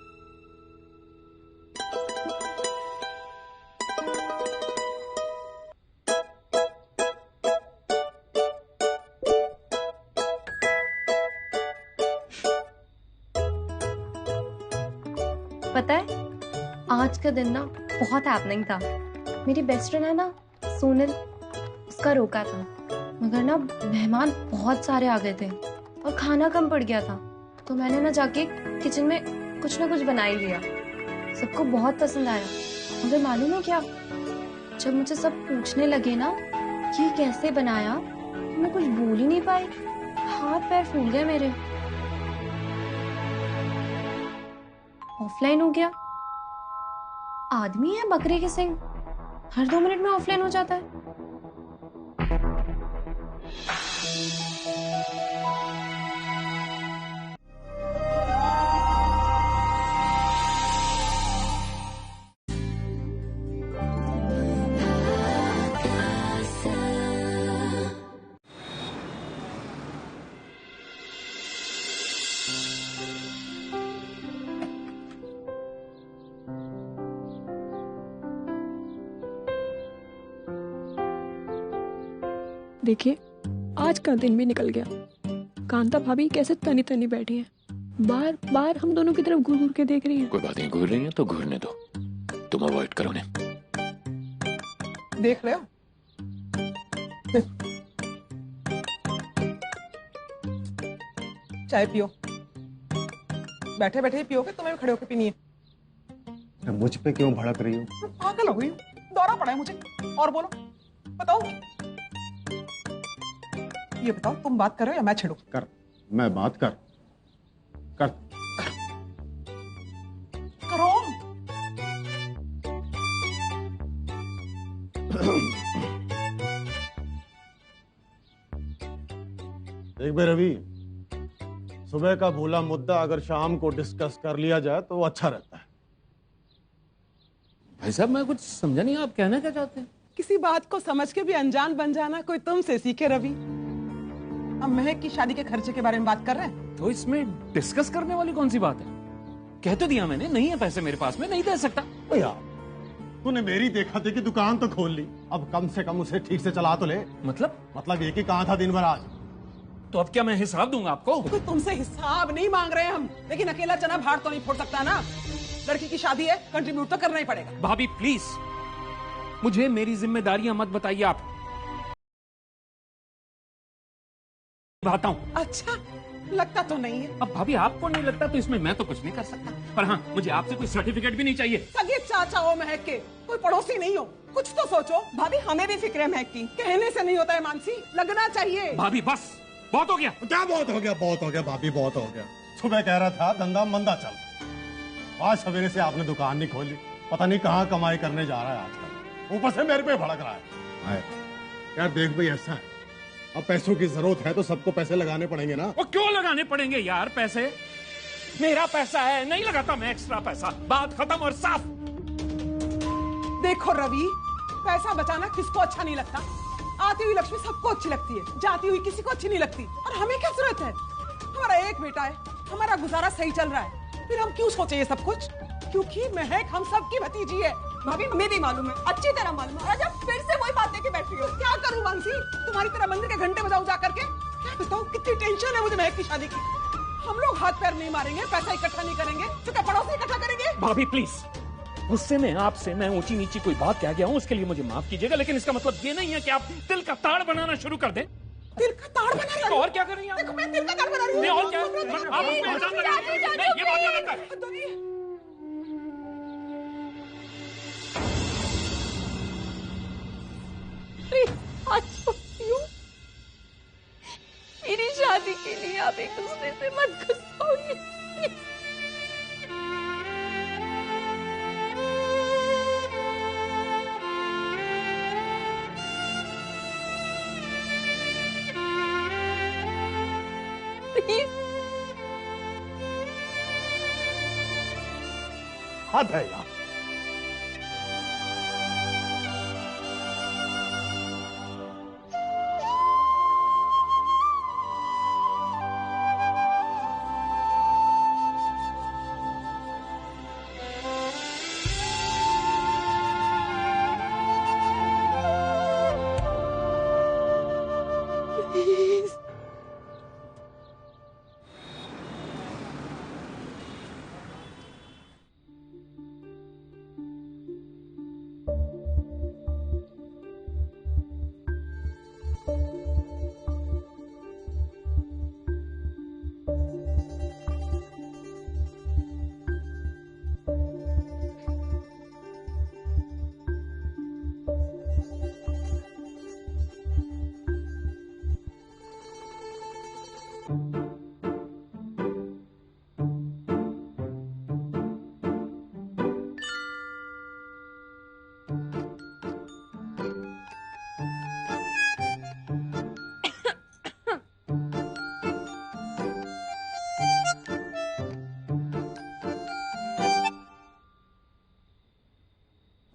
पता है आज का दिन ना बहुत हैपनिंग था। मेरी बेस्ट फ्रेंड है ना सोनल, उसका रोका था, मगर ना मेहमान बहुत सारे आ गए थे और खाना कम पड़ गया था, तो मैंने ना जाके किचन में कुछ ना कुछ बना ही लिया। सबको बहुत पसंद आया, मगर मालूम है क्या, जब मुझे सब पूछने लगे ना कि कैसे बनाया, तो मैं कुछ बोल ही नहीं पाई, हाथ पैर फूल गए मेरे। ऑफलाइन हो गया। आदमी है बकरे के सिंह, हर 2 मिनट में ऑफलाइन हो जाता है। देखिए, आज का दिन भी निकल गया। कांता भाभी कैसे तनी तनी बैठी हैं, बार बार हम दोनों की तरफ घूर घूर के देख रही हैं। कोई बात नहीं, घूर रही है तो घूरने दो, तुम अवॉइड करो उन्हें। देख रहे हो? चाय पियो, बैठे बैठे ही पियोगे, तुम्हें भी खड़े होकर पीनी है। मुझ पे क्यों भड़क रही हो? पागल हो गई हूँ, दौरा पड़ा है मुझे। और बोलो, बताओ, ये बताओ, तुम बात कर रहे हो या मैं छेड़ू? कर, मैं बात कर करो। देख बे रवि, सुबह का भूला मुद्दा अगर शाम को डिस्कस कर लिया जाए तो अच्छा रहता है। भाई साहब, मैं कुछ समझा नहीं, आप कहना क्या चाहते हैं? किसी बात को समझ के भी अनजान बन जाना कोई तुमसे सीखे रवि। अब महक की शादी के खर्चे के बारे में बात कर रहे हैं, तो इसमें डिस्कस करने वाली कौन सी बात है? कह तो दिया मैंने, नहीं है पैसे मेरे पास में, नहीं दे सकता। यार, तूने मेरी देखा देखी दुकान तो खोल ली, अब कम से कम उसे ठीक से चला तो ले। मतलब एक ही कहा था दिन भर आज। तो अब क्या मैं हिसाब दूंगा आपको? कोई तुमसे हिसाब नहीं मांग रहे हम, लेकिन अकेला चना भाड़ तो नहीं फोड़ सकता ना। लड़की की शादी है, कंट्रीब्यूट तो करना ही पड़ेगा। भाभी प्लीज, मुझे मेरी जिम्मेदारियां मत बताइए आप। बताता हूँ। अच्छा, लगता तो नहीं है। अब भाभी आपको नहीं लगता तो इसमें मैं तो कुछ नहीं कर सकता, पर हाँ, मुझे आपसे कोई सर्टिफिकेट भी नहीं चाहिए। सगे चाचा हो महक के, कोई पड़ोसी नहीं हो, कुछ तो सोचो। भाभी हमें भी फिक्र है महक की, कहने से नहीं होता है मानसी, लगना चाहिए। भाभी बस, बहुत हो गया। क्या बहुत हो गया? बहुत हो गया भाभी, बहुत हो गया। सुबह कह रहा था धंधा मंदा चल, आज सवेरे से आपने दुकान नहीं खोली, पता नहीं कहाँ कमाई करने जा रहा है आजकल, ऊपर से मेरे पे भड़क रहा है। यार देख भाई, ऐसा है, अब पैसों की जरूरत है तो सबको पैसे लगाने पड़ेंगे ना। वो क्यों लगाने पड़ेंगे यार पैसे? मेरा पैसा है, नहीं लगाता मैं एक्स्ट्रा पैसा। बात खत्म और साफ। देखो रवि, पैसा बचाना किसको अच्छा नहीं लगता? आती हुई लक्ष्मी सबको अच्छी लगती है, जाती हुई किसी को अच्छी नहीं लगती। और हमें क्या जरूरत है? हमारा एक बेटा है, हमारा गुजारा सही चल रहा है, फिर हम क्यों सोचे ये सब कुछ? क्योंकि महक हम सबकी भतीजी है। भाभी हमें भी मालूम है, अच्छी तरह मालूम है। आज आप फिर से वही बात लेके बैठी हो। क्या करूं मानसी, तुम्हारी तरह मंदिर के घंटे बजाऊं जा करके? क्या बताऊं कितनी टेंशन है मुझे महक की शादी की। हम लोग हाथ पैर नहीं मारेंगे, पैसा इकट्ठा नहीं करेंगे तो क्या पड़ोसी इकट्ठा करेंगे? भाभी प्लीज, गुस्से में आपसे मैं ऊंची नीची कोई बात कह गया हूं, उसके लिए मुझे माफ कीजिएगा, लेकिन इसका मतलब ये नहीं है कि आप दिल का ताड़ बनाना शुरू कर दें। दिल का ताड़ बना रही हूं? और क्या कर रही हैं? देखो मैं दिल का ताड़ बना रही हूं। नहीं और क्या? आप उस पे इल्जाम लगा रही हैं। नहीं, ये बात गलत है। मेरी शादी के लिए आप एक दूसरे से मत गुस्साइए। हद है यार।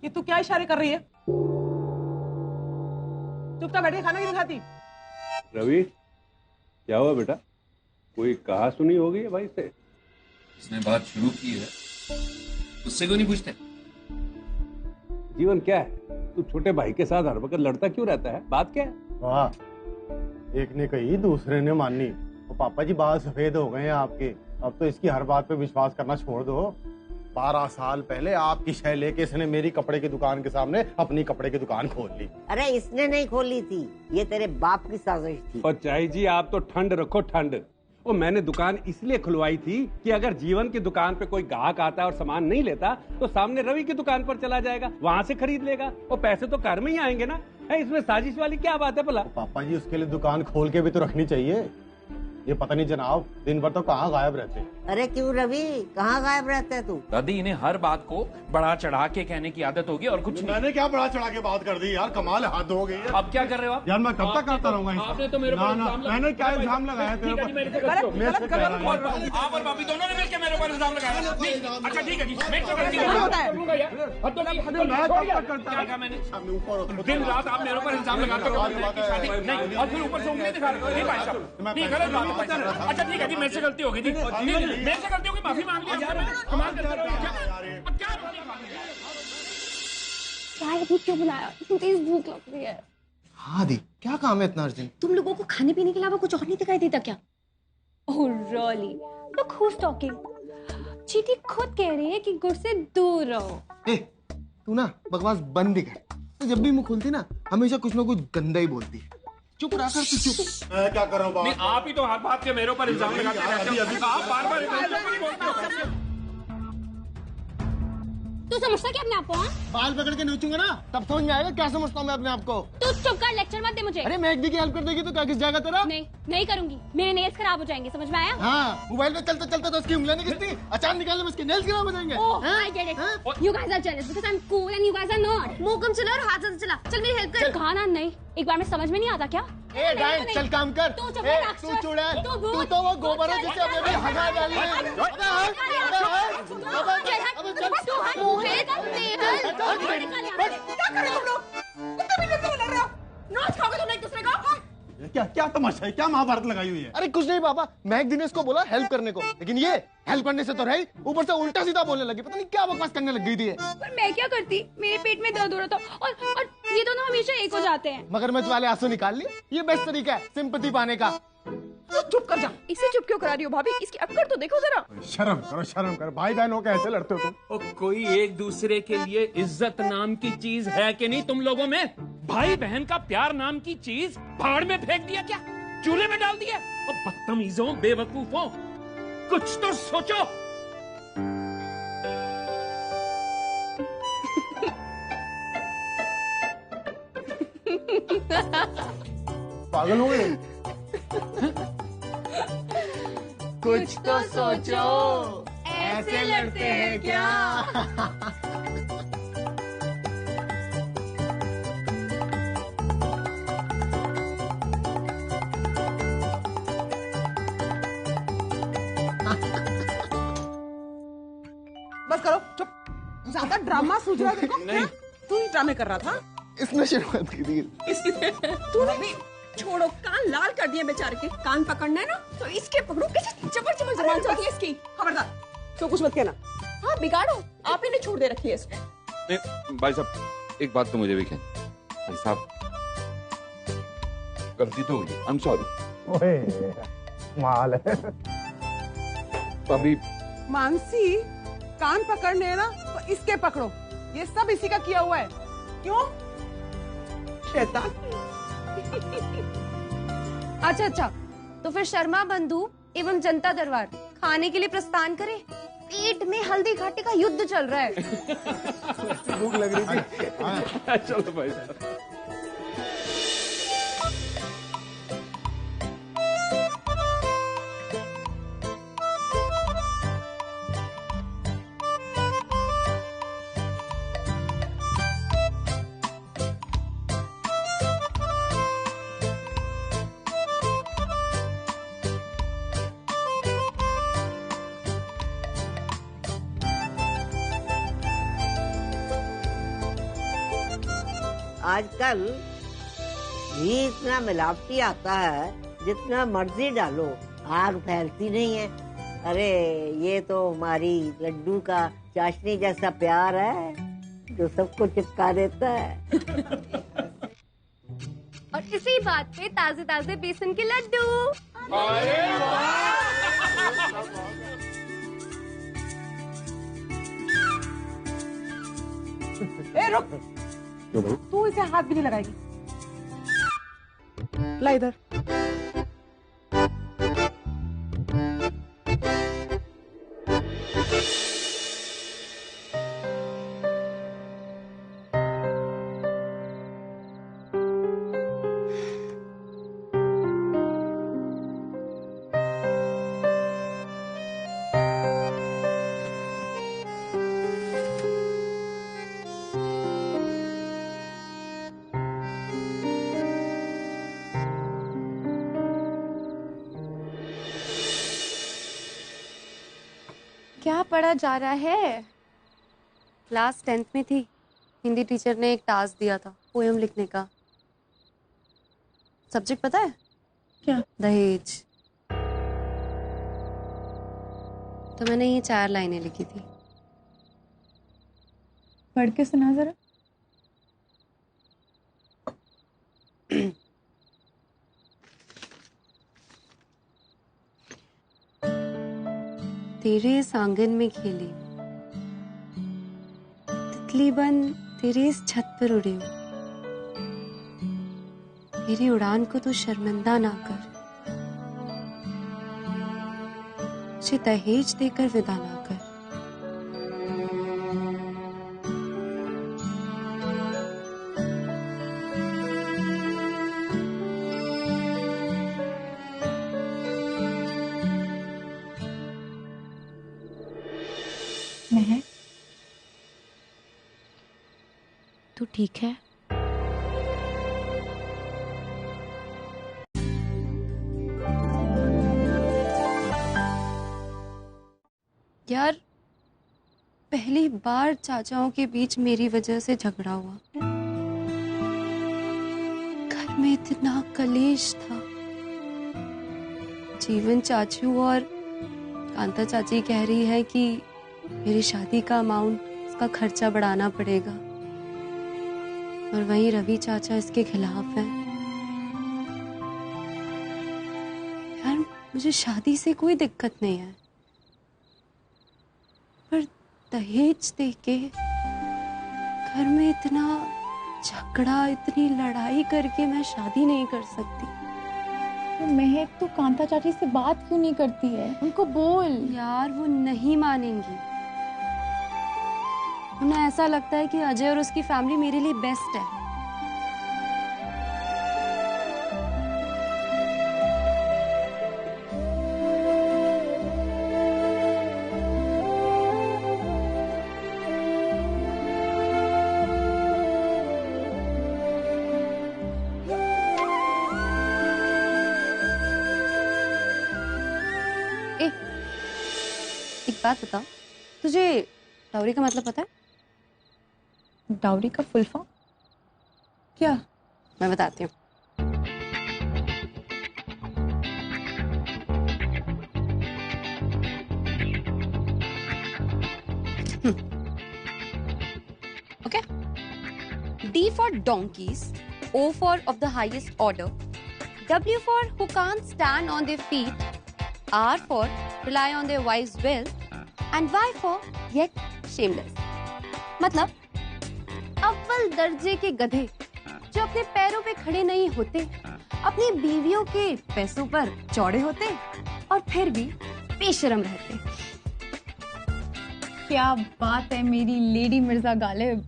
ये तू क्या इशारे कर रही है? चुपचाप बैठ के खाना क्यों खाती? रवि, क्या हुआ बेटा? कोई कहा सुनी होगी है भाई से? इसने बात शुरू की है, उससे क्यों नहीं पूछते? जीवन क्या है? तू छोटे भाई के साथ हर वक्त लड़ता क्यों रहता है? बात क्या है? वाह, एक ने कही दूसरे ने मानी। तो पापा जी बाल सफेद हो गए हैं आपके, अब तो इसकी हर बात पे विश्वास करना छोड़ दो। 12 साल पहले आपकी शय लेके इसने मेरी कपड़े की दुकान के सामने अपनी कपड़े की दुकान खोल ली। अरे इसने नहीं खोली थी, ये तेरे बाप की साजिश थी। और चाई जी आप तो ठंड रखो ठंड। और मैंने दुकान इसलिए खुलवाई थी कि अगर जीवन की दुकान पे कोई ग्राहक आता है और सामान नहीं लेता तो सामने रवि की दुकान पर चला जाएगा, वहां से खरीद लेगा और पैसे तो घर में ही आएंगे ना। इसमें साजिश वाली क्या बात है भला? पापा जी उसके लिए दुकान खोल के भी तो रखनी चाहिए। ये पता नहीं जनाब दिन भर तो कहाँ गायब रहते हैं। अरे क्यों रवि, कहाँ गायब रहता है तू? दादी, इन्हें हर बात को बड़ा चढ़ा के कहने की आदत होगी और कुछ नहीं। मैंने क्या बड़ा चढ़ा के बात कर दी यार, कमाल हाथ हो गई। अब क्या कर रहे हो आप? यार मैं कब तक करता रहूंगा? आपने तो मेरे ऊपर मैंने क्या इल्जाम लगाया तेरे ऊपर? आप और भाभी दोनों ने मिलकर मेरे ऊपर इल्जाम लगाया। अच्छा ठीक है जी, मैं तो गलती दिन रात आप मेरे ऊपर इल्जाम लगाते हो नहीं, और फिर ऊपर से उंगली दिखा रहे हो। भाई साहब नहीं, गलत बात। अच्छा ठीक है जी, मेरे से गलती हो गई थी, मेरे से गलती होगी, माफी मांग लिया। यार अभी क्यों बुलाया? इतनी तेज भूख लग रही है। हाँ दी, क्या काम है इतना अर्जेंट? तुम लोगों को खाने पीने के अलावा कुछ और नहीं दिखाई देता क्या? Oh really? Look who's talking. चीटी खुद कह रही है कि गुड़ से दूर रहो। ए, तू ना बकवास बंद ही कर। तो जब भी मुंह खोलती ना हमेशा कुछ ना कुछ गंदा ही बोलती है। चुप रहा कर तू, चुप। क्या कर रहा हूँ नहीं, आप ही तो हर बात के मेरे ऊपर इल्जाम लगाते रहते हो। आप बार-बार तो तू समझता क्या अपने आप को? बाल पकड़ के नोचूंगा ना तब समझ में आएगा क्या समझता हूँ मैं अपने आप को। तू चुप कर, लेक्चर मत दे मुझे। अरे मैं एक दी की हेल्प कर देगी तो क्या किस जाएगा तेरा? नहीं करूंगी, मेरे नेल्स खराब हो जाएंगे, समझ में आया? हाँ, मोबाइल पे चलते चलते तो उसकी उंगलियां नहीं घिसती, अचानक निकालने में उसके नेल्स खराब हो जाएंगे। I get it. You guys are jealous because I'm cool and you guys are not. मुंह कम चला और हाथ से चला। चल मेरी हेल्प कर। कहा ना नहीं, एक बार में समझ में नहीं आता क्या? ए डाइन, चल काम कर। तू चूड़ा, तू तो वो गोबर है जिसे अभी हगा डाली है। मोहित, नेहल, क्या कर रहे हो लोग? कुत्ते बिल्ली क्यों लड़ रहे हो? नोच खाओगे तुम एक दूसरे को? क्या तमाशा है, क्या महाभारत लगाई हुई है? अरे कुछ नहीं पापा, मैं एक दिन इसको बोला हेल्प करने को, लेकिन ये हेल्प करने से तो है ही, ऊपर से उल्टा सीधा बोलने लगी, पता नहीं क्या बकवास करने लग गई थी। पर मैं क्या करती, मेरे पेट में दर्द हो रहा था और ये दोनों हमेशा एक हो जाते हैं। मगरमच्छ वाले आंसू निकाल लिए, ये बेस्ट तरीका है सिंपैथी पाने का। तो चुप कर जा। इसे चुप क्यों करा रही हो भाभी? इसकी अक्कड़ तो देखो जरा। शर्म करो, भाई बहन हो के ऐसे लड़ते हो तुम? कोई एक दूसरे के लिए इज्जत नाम की चीज है कि नहीं तुम लोगों में? भाई बहन का प्यार नाम की चीज भाड़ में फेंक दिया क्या? चूल्हे में डाल दिया? और बदतमीजों, बेवकूफों, कुछ तो सोचो। पागल हो गए? कुछ तो सोचो, ऐसे लड़ते हैं क्या? बस करो, चुप। ज्यादा ड्रामा सूझ रहा है देखो। नहीं, तू ही ड्रामे कर रहा था। इसने शुरुआत की थी। तूने भी छोड़ो, कान लाल कर दिए बेचारे के। कान पकड़ना है ना तो इसके पकड़ो, कैसे जबर जबान चलती है इसकी। खबरदार, तो कुछ मत कहना। हाँ बिगाड़ो, आप ही ने छोड़ दे रखी है इसको। नहीं भाई साहब, एक बात तो मुझे भी कहें। भाई साहब, गलती तो हुई, आई एम सॉरी। माल है। अभी मानसी, कान पकड़ने है ना तो इसके पकड़ो, ये सब इसी का किया हुआ है। क्यों? शैतान। अच्छा, तो फिर शर्मा बंधु एवं जनता दरबार खाने के लिए प्रस्थान करे। पेट में हल्दी घाटी का युद्ध चल रहा है। भूख लग रही थी। चलो भाई साहब। आजकल घी इतना मिलावटी आता है, जितना मर्जी डालो आग फैलती नहीं है। अरे ये तो हमारी लड्डू का चाशनी जैसा प्यार है जो सबको चिपका देता है। और इसी बात पे ताजे ताजे बेसन के लड्डू। ए रुक, तू इसे हाथ भी नहीं लगाएगी। ला इधर। क्या पढ़ा जा रहा है? क्लास 10th में थी, हिंदी टीचर ने एक टास्क दिया था पोएम लिखने का। सब्जेक्ट पता है क्या? दहेज। तो मैंने ये 4 लाइनें लिखी थी। पढ़ के सुना जरा। तेरे इस आंगन में खेली, तितली बन तेरे इस छत पर उड़ी हूं। मेरी उड़ान को तू शर्मिंदा ना कर, मुझे दहेज देकर विदा ना कर। महक, तू ठीक है? यार, पहली बार चाचाओं के बीच मेरी वजह से झगड़ा हुआ। घर में इतना कलेश था। जीवन चाचू और कांता चाची कह रही है कि मेरी शादी का अमाउंट, उसका खर्चा बढ़ाना पड़ेगा, और वहीं रवि चाचा इसके खिलाफ है। यार, मुझे शादी से कोई दिक्कत नहीं है, पर दहेज देके घर में इतना झगड़ा, इतनी लड़ाई करके मैं शादी नहीं कर सकती। तो महक, तू कांता चाची से बात क्यों नहीं करती है? उनको बोल। यार, वो नहीं मानेंगी। उन्हें ऐसा लगता है कि अजय और उसकी फैमिली मेरे लिए बेस्ट है। एक बात बता, तुझे डाउरी का मतलब पता है? डाउरी का फुल फॉर्म क्या? मैं बताती हूँ। Okay, D for donkeys, O for of the highest order, W for who can't stand on their feet, R for rely on their wife's will, and Y for yet shameless. मतलब अव्वल दर्जे के गधे जो अपने पैरों पे खड़े नहीं होते, अपनी बीवियों के पैसों पर चौड़े होते और फिर भी बेशरम रहते। क्या बात है मेरी लेडी मिर्जा गालिब।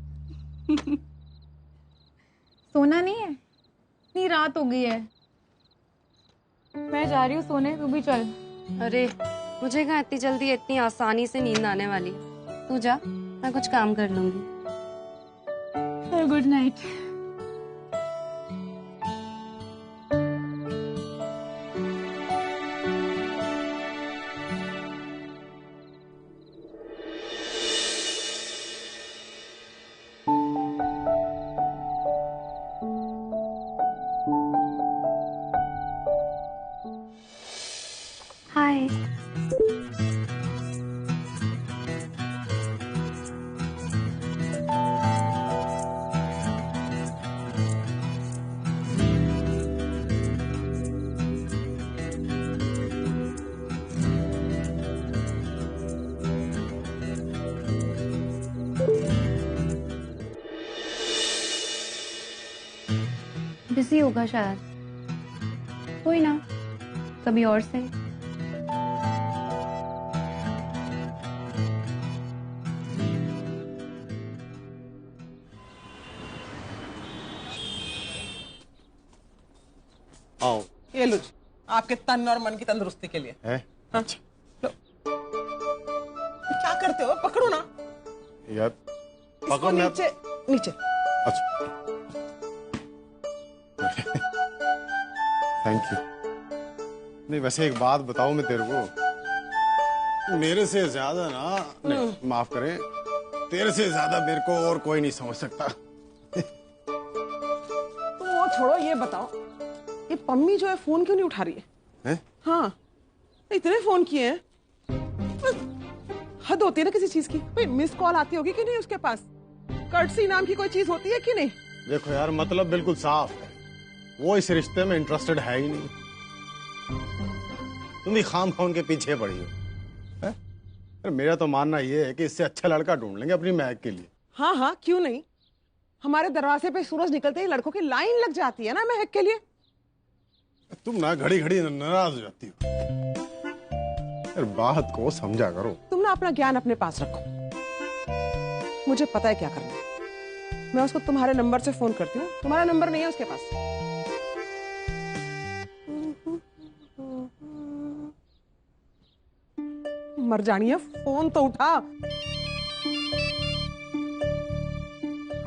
सोना नहीं है? इतनी रात हो गई है। मैं जा रही हूँ सोने, तू भी चल। अरे, मुझे कहाँ इतनी जल्दी इतनी आसानी से नींद आने वाली। तू जा, मैं कुछ काम कर लूंगी। Good night. हाय। बिजी होगा शायद, कोई ना, कभी और से। आओ। ये लो जी, आपके तन और मन की तंदुरुस्ती के लिए है? हाँ, लो। क्या करते हो? पकड़ो ना यार, इसको। पकड़। नीचे नीचे। अच्छा, थैंक यू। नहीं, वैसे एक बात बताऊं मैं तेरे को, मेरे से ज्यादा ना, नहीं माफ करें, तेरे से ज्यादा मेरे को और कोई नहीं समझ सकता। तो वो छोड़ो, ये बताओ, ये पम्मी जो है फोन क्यों नहीं उठा रही है? हाँ, इतने फोन किए हैं, हद होती है ना किसी चीज की। भाई मिस कॉल आती होगी कि नहीं उसके पास? कर्टसी नाम की कोई चीज होती है कि नहीं? देखो यार, मतलब बिल्कुल साफ है, वो इस रिश्ते में इंटरेस्टेड है ही नहीं। तुम भी खाम खाम के पीछे पड़ी हो। है? मेरा तो मानना ये है कि इससे अच्छा लड़का ढूंढ लेंगे अपनी महक के लिए। हाँ हाँ, क्यों नहीं। हमारे दरवाजे पे सूरज निकलते ही लड़कों की लाइन लग जाती है ना महक के लिए। तुम ना घड़ी घड़ी नाराज हो जाती हो यार, बात को समझा करो। तुम ना अपना ज्ञान अपने पास रखो, मुझे पता है क्या करना है। मैं उसको तुम्हारे नंबर से फोन करती हूँ, तुम्हारा नंबर नहीं है उसके पास। मर जानी है, फोन तो उठा।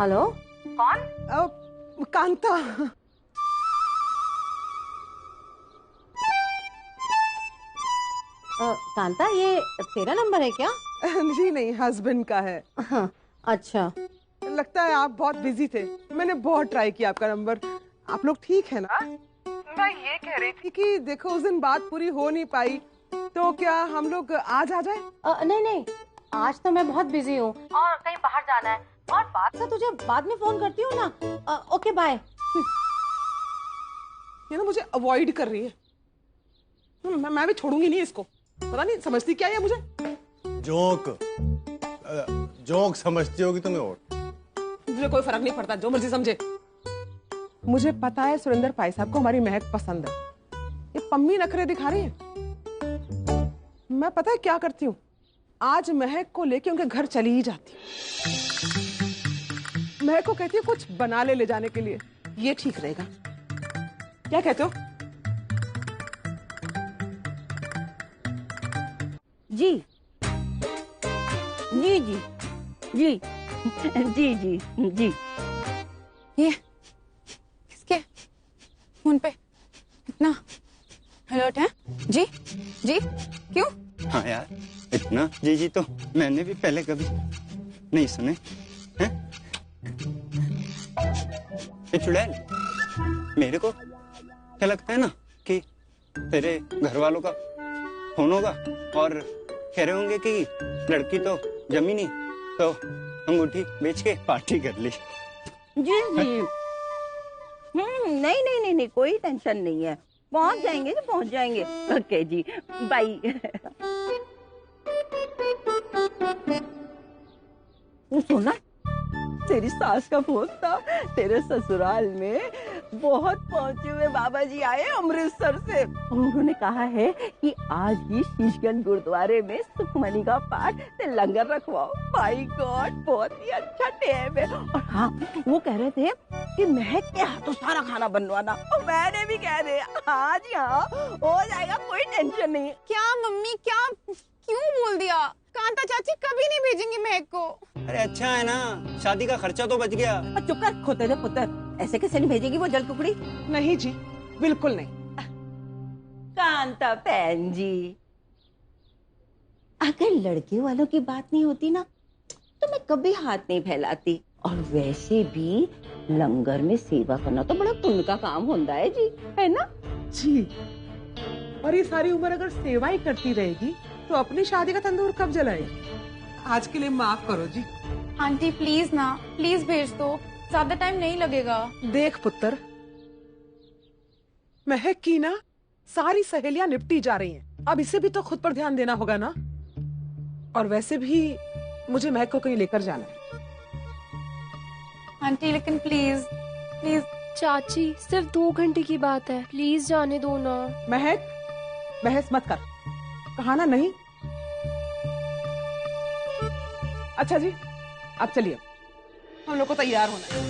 हेलो, कौन? कांता। कांता, ये तेरा नंबर है क्या? जी नहीं, हस्बैंड का है। अच्छा, लगता है आप बहुत बिजी थे। मैंने बहुत ट्राई किया आपका नंबर। आप लोग ठीक है ना? मैं ये कह रही थी कि देखो उस दिन बात पूरी हो नहीं पाई, तो क्या हम लोग आज आ जाए? नहीं नहीं, आज तो मैं बहुत बिजी हूँ और कहीं बाहर जाना है, और बात का तुझे बाद में फोन करती हूँ ना। Okay bye. ये ना मुझे अवॉइड कर रही है। मैं भी छोड़ूंगी नहीं इसको। पता नहीं समझती क्या है मुझे। जोक समझती होगी तुम्हें और मुझे कोई फर्क नहीं पड़ता, जो मर्जी समझे। मुझे पता है सुरेंद्र भाई साहब को हमारी महक पसंद है। ये पम्मी नखरे दिखा रही है। मैं पता है क्या करती हूँ, आज महक को लेके उनके घर चली ही जाती हूँ। महक को कहती हूँ कुछ बना ले जाने के लिए, ये ठीक रहेगा। क्या कहते हो? जी जी जी जी जी जी जी। ये किसके फोन पे इतना अलर्ट है? जी जी, क्यों? हाँ यार, इतना जी जी तो मैंने भी पहले कभी नहीं सुने हैं। ये चुड़ैल, मेरे को क्या लगता है ना कि तेरे घर वालों का फोन होगा और कह रहे होंगे कि लड़की तो जमी नहीं, तो अंगूठी बेच के पार्टी कर ली। जी जी, नहीं नहीं नहीं नहीं, कोई टेंशन नहीं है, पहुंच जाएंगे जी, पहुंच जाएंगे। ओके जी, बाय। सुना, तेरी सास का फोन था, तेरे ससुराल में बहुत पहुंचे हुए बाबा जी आए अमृतसर से। उन्होंने कहा है कि आज ही शीशगंज गुरुद्वारे में सुखमनी का पाठ ते लंगर रखवाओ। माय गॉड, बहुत ही अच्छा टाइम है। और हाँ, वो कह रहे थे कि महक के हाथों सारा खाना बनवाना, और मैंने भी कह दिया हाँ जी हाँ, हो जाएगा, कोई टेंशन नहीं। क्या मम्मी, क्या क्यों बोल दिया? कांता चाची कभी नहीं भेजेंगी महक को। अरे अच्छा है ना, शादी का खर्चा तो बच गया। चुप कर खोते थे पुत्र, ऐसे कैसे नहीं भेजेगी वो जल टुकड़ी? नहीं जी, बिल्कुल नहीं। कांता बहन जी, अगर लड़के वालों की बात नहीं होती ना तो मैं कभी हाथ नहीं फैलाती। और वैसे भी लंगर में सेवा करना तो बड़ा पुण्य का काम होता है जी, है ना जी? और ये सारी उम्र अगर सेवा ही करती रहेगी तो अपनी शादी का तंदूर कब जलाएगी? आज के लिए माफ करो जी। आंटी प्लीज ना, प्लीज भेज दो, ज्यादा टाइम नहीं लगेगा। देख पुत्र, महक की ना सारी सहेलियां निपटी जा रही हैं, अब इसे भी तो खुद पर ध्यान देना होगा ना। और वैसे भी मुझे महक को कहीं लेकर जाना है। आंटी लेकिन प्लीज प्लीज। चाची सिर्फ 2 घंटे की बात है, प्लीज जाने दो ना। महक, बहस मत कर, कहा ना नहीं। अच्छा जी, अब चलिए, हम लोग को तैयार होना है।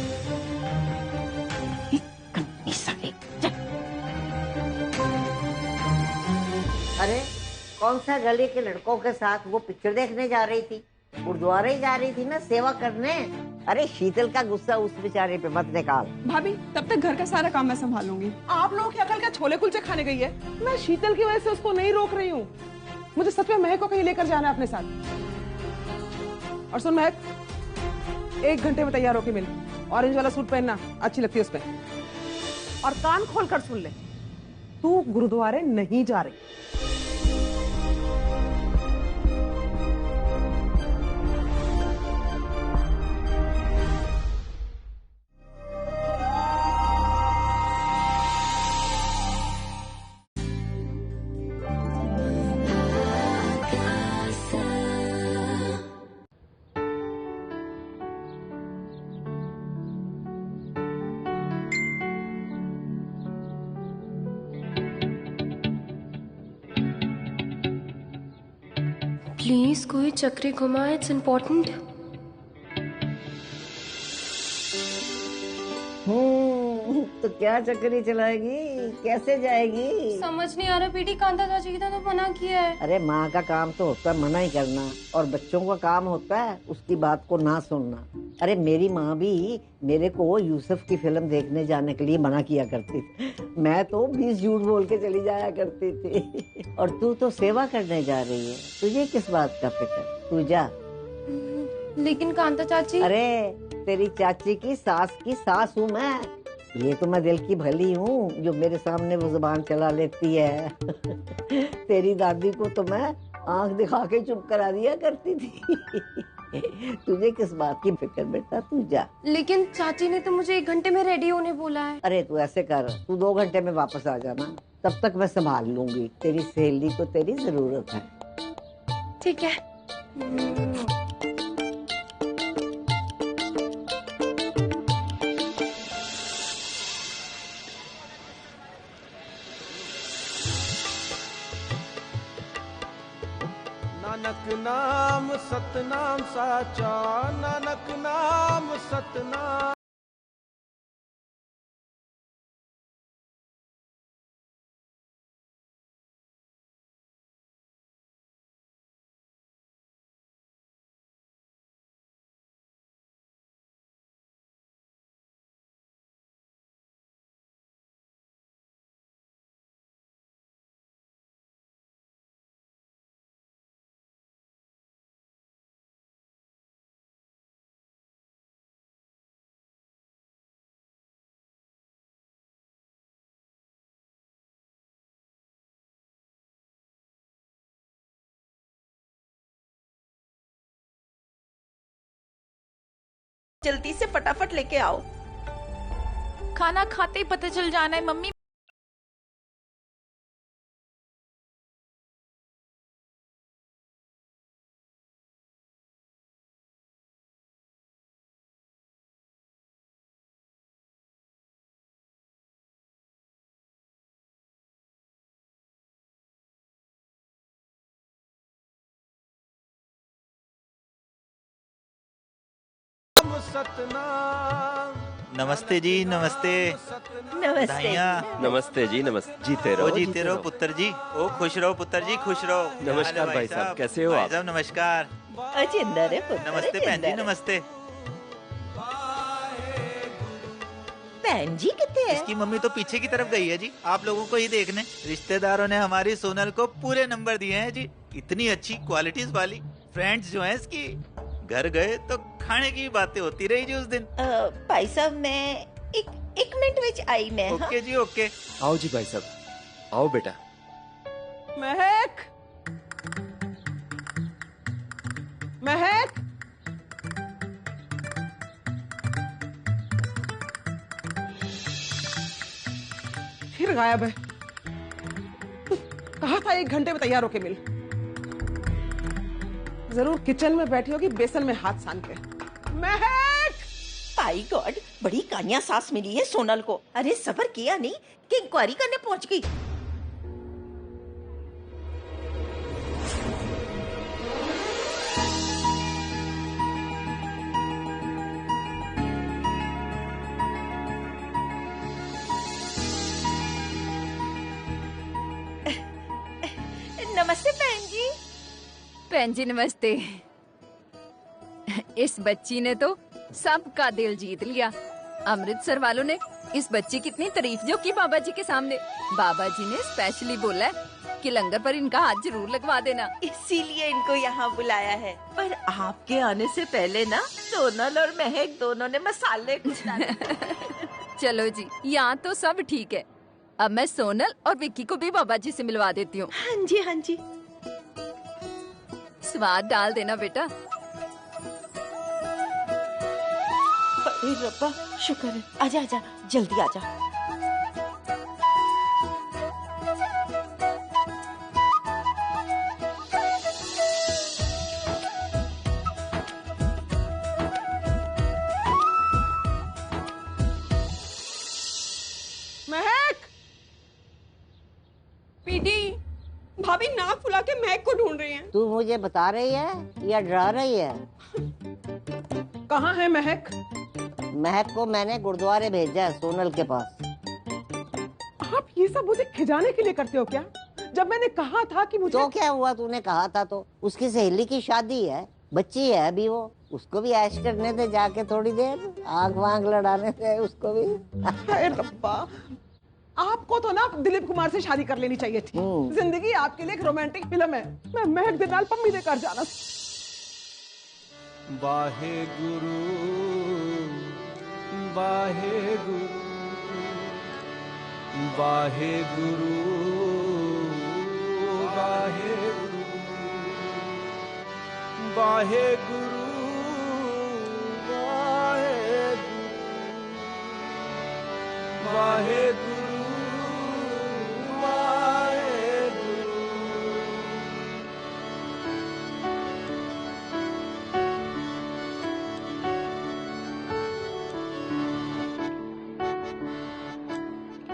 अरे कौन सा गली के लड़कों के साथ वो पिक्चर देखने जा रही थी? गुरुद्वारे ही जा रही थी ना सेवा करने। अरे शीतल का गुस्सा उस बेचारे पे मत निकाल। भाभी, तब तक घर का सारा काम मैं संभालूंगी। आप लोगों की अकल क्या छोले कुलचे खाने गई है? मैं शीतल की वजह से उसको नहीं रोक रही हूँ। मुझे सच में महक को कहीं लेकर जाना है अपने साथ। और सुन महक, 1 घंटे में तैयार होके मिल। ऑरेंज वाला सूट पहनना, अच्छी लगती है उसपे। और कान खोल कर सुन ले, तू गुरुद्वारे नहीं जा रही। प्लीज कोई चक्री घुमाए, इट्स इम्पोर्टेंट। तो क्या चक्करी चलाएगी, कैसे जाएगी? समझ नहीं आ रहा बेटी, कांता चाची की तो मना किया है। अरे माँ का काम तो होता है मना ही करना, और बच्चों का काम होता है उसकी बात को ना सुनना। अरे मेरी माँ भी मेरे को यूसुफ की फिल्म देखने जाने के लिए मना किया करती थी, मैं तो 20 झूठ बोल के चली जाया करती थी। और तू तो सेवा करने जा रही है, तुझे किस बात का फिक्र, तू जा। लेकिन कांता चाची। अरे तेरी चाची की सास हूँ मैं, ये तो मैं दिल की भली हूँ जो मेरे सामने वो जुबान चला लेती है। तेरी दादी को तो मैं आंख दिखा के चुप करा दिया करती थी। तुझे किस बात की फिक्र बेटा, तू जा। लेकिन चाची ने तो मुझे 1 घंटे में रेडी होने बोला है। अरे तू ऐसे कर, तू 2 घंटे में वापस आ जाना, तब तक मैं संभाल लूंगी, तेरी सहेली को तेरी जरूरत है। ठीक है। नानक नाम सतनाम साचा, नानक नाम सतनाम। जल्दी से फटाफट लेके आओ। खाना खाते ही पता चल जाना है मम्मी। सतनाम। नमस्ते जी, नमस्ते। नमस्ते। नमस्ते जी, नमस्ते। जीते रहो, जीते रहो पुत्र जी। ओ खुश रहो पुत्र जी, खुश रहो। नमस्कार भाई साहब, कैसे हो आप? नमस्कार। अजिंदर है पुत्र। नमस्ते बहन जी, नमस्ते। बहन जी कितने हैं? इसकी मम्मी तो पीछे की तरफ गई है जी, आप लोगों को ही देखने। रिश्तेदारों ने हमारी सोनल को पूरे नंबर दिए हैं जी, इतनी अच्छी क्वालिटीज वाली फ्रेंड्स जो हैं इसकी। घर गए तो खाने की बातें होती रही जी उस दिन। भाई साहब मैं एक मिनट विच आई मैं। ओके जी, ओके। आओ जी भाई साहब, आओ बेटा। महक, महक, फिर गायब है। कहा था 1 घंटे में तैयार होके मिल। जरूर किचन में बैठी होगी बेसन में हाथ सान के। महक! माय गॉड, बड़ी कानिया सास मिली है सोनल को। अरे सबर किया नहीं कि इंक्वायरी करने पहुंच गई। नमस्ते बहन जी। बहन जी नमस्ते। इस बच्ची ने तो सबका दिल जीत लिया। अमृतसर वालों ने इस बच्ची की इतनी तारीफ जो की बाबा जी के सामने। बाबा जी ने स्पेशली बोला है कि लंगर पर इनका हाथ जरूर लगवा देना, इसीलिए इनको यहाँ बुलाया है। पर आपके आने से पहले ना सोनल और महक दोनों ने मसाले कुछ डाले। चलो जी, यहाँ तो सब ठीक है। अब मैं सोनल और विक्की को भी बाबा जी से मिलवा देती हूँ। हाँ जी, हाँ जी। स्वाद डाल देना बेटा। अरे रब्बा, शुक्र है। आजा आजा, जल्दी आजा। महक! पीटी, भाभी नाक फुला के महक को ढूंढ रही हैं। तू मुझे बता रही है या डरा रही है? कहाँ है महक? महक को मैंने गुरुद्वारे भेजा है, सोनल के पास। आप ये सब मुझे खिजाने के लिए करते हो क्या? जब मैंने कहा था कि मुझे तो क्या हुआ, तूने कहा था तो? उसकी सहेली की शादी है, बच्ची है अभी वो, उसको भी ऐश करने दे, जाके थोड़ी देर आंख वांख लड़ाने दे उसको भी। अरे रब्बा, आपको तो ना दिलीप कुमार से शादी कर लेनी चाहिए थी। जिंदगी आपके लिए एक रोमांटिक फिल्म है। मैं महक दे नाल पम्मी दे कर जाना। वाहे गुरु वाहे गुरु वाहे गुरु वाहे गुरु वाहे गुरु वाहे गुरु वाहे गुरु।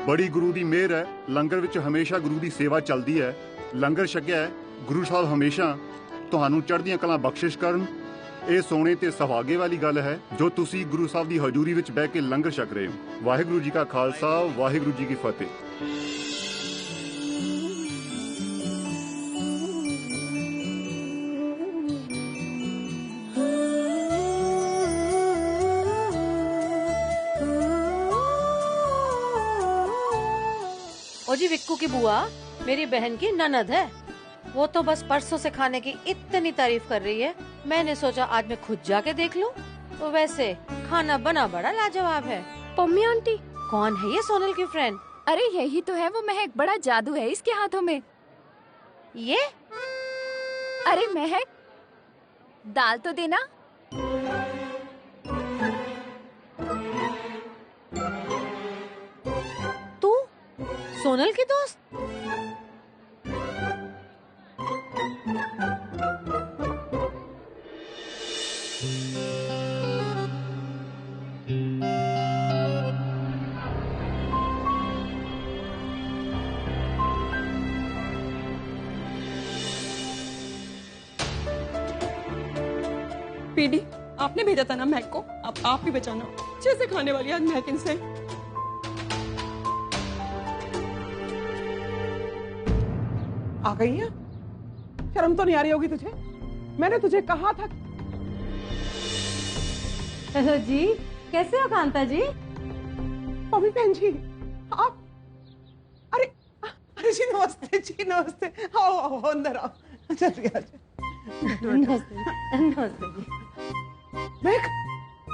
बड़ी गुरु दी मेहर है, लंगर विच हमेशा गुरु दी सेवा चलदी है। लंगर छकिया है, गुरु साहब हमेशा तुहानू चढ़दियां कलां बख्शिश करन। ਇਹ ਸੋਨੇ ਤੇ ਸੁਹਾਗੇ ਵਾਲੀ ਗੱਲ ਹੈ ਜੋ ਤੁਸੀਂ ਗੁਰੂ ਸਾਹਿਬ ਦੀ ਹਜ਼ੂਰੀ ਵਿੱਚ ਬਹਿ ਕੇ ਲੰਗਰ ਛਕ ਰਹੇ ਹੋ। ਵਾਹਿਗੁਰੂ ਜੀ ਕਾ ਖਾਲਸਾ, ਵਾਹਿਗੁਰੂ ਜੀ ਕੀ ਫਤਿਹ। ओ जी विक्कू की बुआ मेरी बहन की ननद है। वो तो बस परसों से खाने की इतनी तारीफ कर रही है, मैंने सोचा आज मैं खुद जाके देख लूं। तो वैसे खाना बना बड़ा लाजवाब है। पम्मी आंटी कौन है ये सोनल की फ्रेंड? अरे यही तो है वो महक, बड़ा जादू है इसके हाथों में। ये अरे महक, दाल तो देना। तू सोनल की दोस्त? पीडी, आपने भेजा था ना महक को, अब आप भी बचाना। जैसे खाने वाली आज महक इनसे। आ गई है? शर्म तो नहीं आ रही होगी तुझे? मैंने तुझे कहा था। हेलो जी, कैसे हो कांता जी? पम्मी बहन जी, आप? अरे अरे जी नमस्ते जी, नमस्ते। आओ आओ अंदर आओ, जल्दी आ जाओ। नमस्ते नमस्ते जी। महक,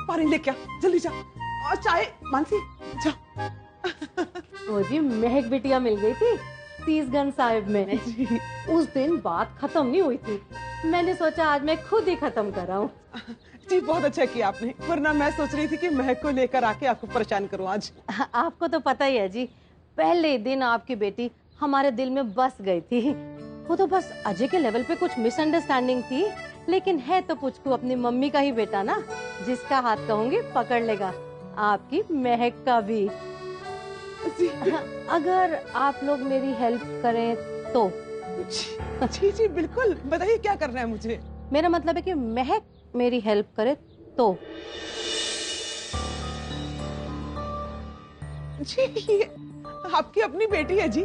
पानी लेके आ, जल्दी जा। और चाय मानसी, जा। वो जी महक बिटिया मिल गई थी तीसगंज साहिब में। उस दिन बात खत्म नहीं हुई थी, मैंने सोचा आज मैं खुद ही खत्म कराऊं। जी बहुत अच्छा किया आपने, वरना मैं सोच रही थी कि महक को लेकर आके आपको परेशान करूं आज। आपको तो पता ही है जी, पहले दिन आपकी बेटी हमारे दिल में बस गई थी। वो तो बस अजय के लेवल पे कुछ मिसअंडरस्टैंडिंग थी, लेकिन है तो पुचकू अपनी मम्मी का ही बेटा ना, जिसका हाथ कहूंगी पकड़ लेगा, आपकी महक का भी। अगर आप लोग मेरी हेल्प करें तो। जी जी बिल्कुल, बताइए क्या करना है मुझे। मेरा मतलब है कि महक मेरी हेल्प करे तो। जी ये आपकी अपनी बेटी है जी,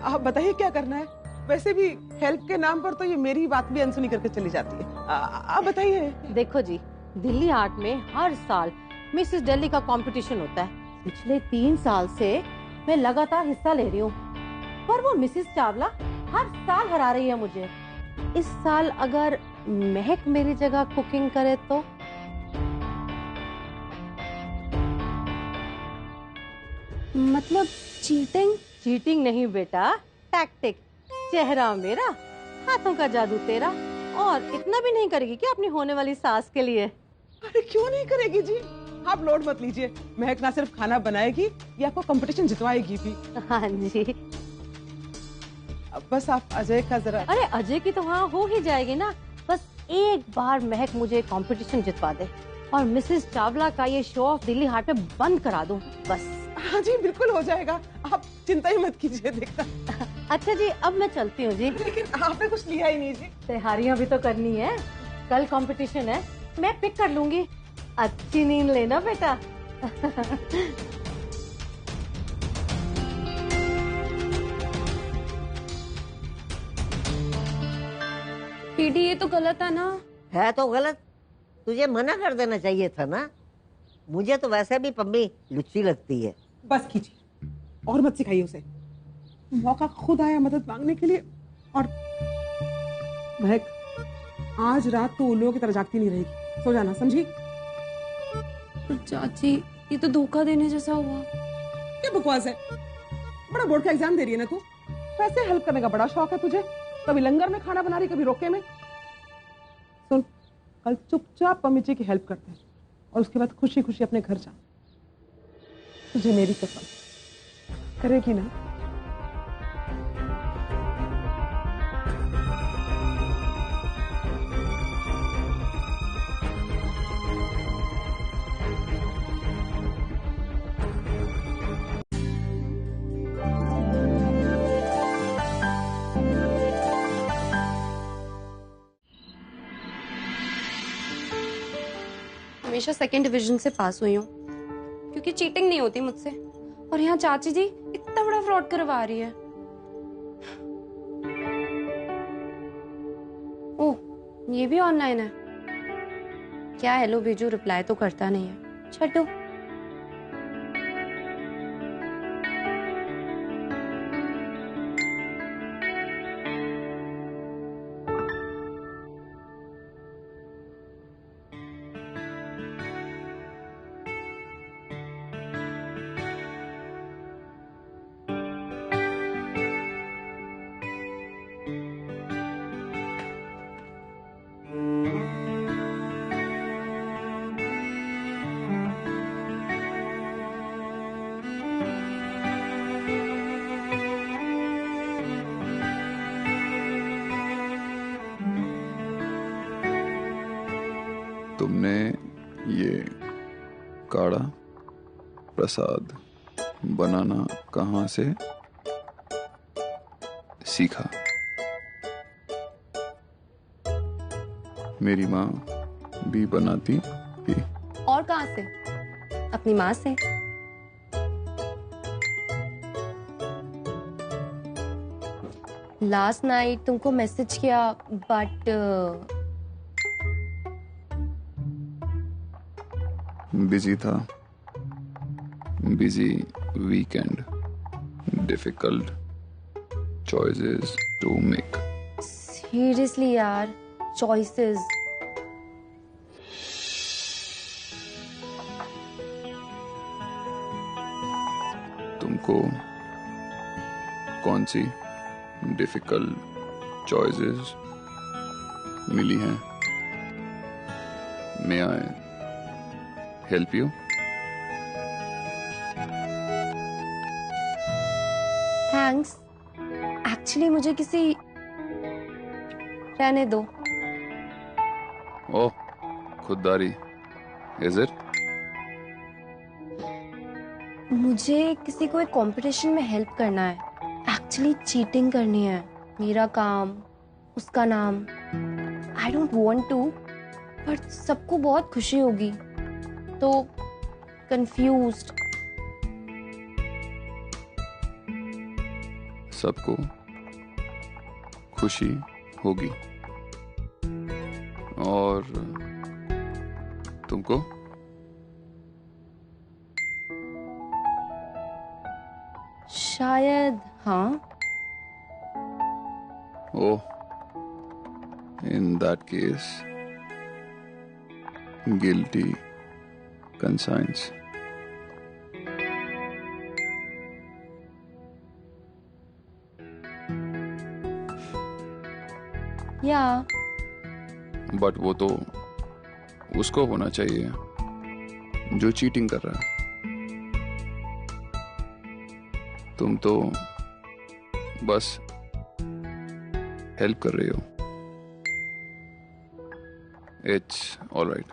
आप बताइए क्या करना है। वैसे भी हेल्प के नाम पर तो ये मेरी बात भी अनसुनी करके चली जाती है। आप बताइए। देखो जी, दिल्ली आर्ट में हर साल मिसेस दिल्ली का कंपटीशन होता है। पिछले 3 साल से मैं लगातार हिस्सा ले रही हूँ, पर वो मिसेस चावला हर साल हरा रही है मुझे। इस साल अगर महक मेरी जगह कुकिंग करे तो। मतलब चीटिंग? चीटिंग नहीं बेटा, टैक्टिक। चेहरा मेरा, हाथों का जादू तेरा, और इतना भी नहीं करेगी क्या अपनी होने वाली सास के लिए? अरे क्यों नहीं करेगी जी, आप लोड मत लीजिए। महक ना सिर्फ खाना बनाएगी, ये आपको कंपटीशन जितवाएगी भी। हाँ जी। अब बस आप अजय का जरा। अरे अजय की तो हाँ हो ही जाएगी ना, बस एक बार महक मुझे कंपटीशन जितवा दे और मिसेस चावला का ये शो ऑफ दिल्ली हाट में बंद करा दूं, बस। हाँ जी बिल्कुल हो जाएगा, आप चिंता ही मत कीजिए। देखना। अच्छा जी, अब मैं चलती हूँ जी। लेकिन आपने कुछ लिया ही नहीं जी। तैयारियां भी तो करनी है, कल कंपटीशन है, मैं पिक कर लूंगी। अच्छी नींद लेना बेटा। दीदी ये तो गलत है ना। है तो गलत, तुझे मना कर देना चाहिए था ना। मुझे तो वैसे भी पम्मी लुच्ची लगती है। बस कीजिए और मत सिखाइए उसे। मौका खुद आया मदद मांगने के लिए। और महक, आज रात तो उल्लुओं की तरह जागती नहीं रहेगी, सो जाना, समझी? चाची ये तो धोखा देने जैसा हुआ। क्या बकवास है, बड़ा बोर्ड का एग्जाम दे रही है ना तू। वैसे हेल्प करने का बड़ा शौक है तुझे, कभी लंगर में खाना बना रही, कभी रोके में। सुन, कल चुपचाप पम्मी जी की हेल्प करते हैं और उसके बाद खुशी खुशी अपने घर जा। तुझे मेरी कसम, करेगी ना? हमेशा सेकंड डिवीजन से पास हुई हूँ क्योंकि चीटिंग नहीं होती मुझसे। और यहाँ चाची जी इतना बड़ा फ्रॉड करवा रही है। ओह ये भी ऑनलाइन है क्या? हेलो भेजू, रिप्लाई तो करता नहीं है। छटो। तुमने ये काढ़ा प्रसाद बनाना कहाँ से सीखा? मेरी माँ भी बनाती थी। और कहाँ से? अपनी माँ से। लास्ट नाइट तुमको मैसेज किया बट बिजी था। Busy weekend, difficult choices to make. Seriously यार, चॉइसेस। तुमको कौन सी डिफिकल्ट चॉइसेस मिली हैं? May I help you? Thanks. Actually मुझे किसी रहने दो। ओह, खुददारी। Is it? मुझे किसी को एक कंपटीशन में हेल्प करना है। एक्चुअली चीटिंग करनी है। मेरा काम, उसका नाम। I don't want to, but सबको बहुत खुशी होगी तो कंफ्यूज्ड। सबको खुशी होगी और तुमको? शायद हाँ। Oh, in that case, guilty conscience. या बट वो तो उसको होना चाहिए जो चीटिंग कर रहा है। तुम तो बस हेल्प कर रही हो। It's alright.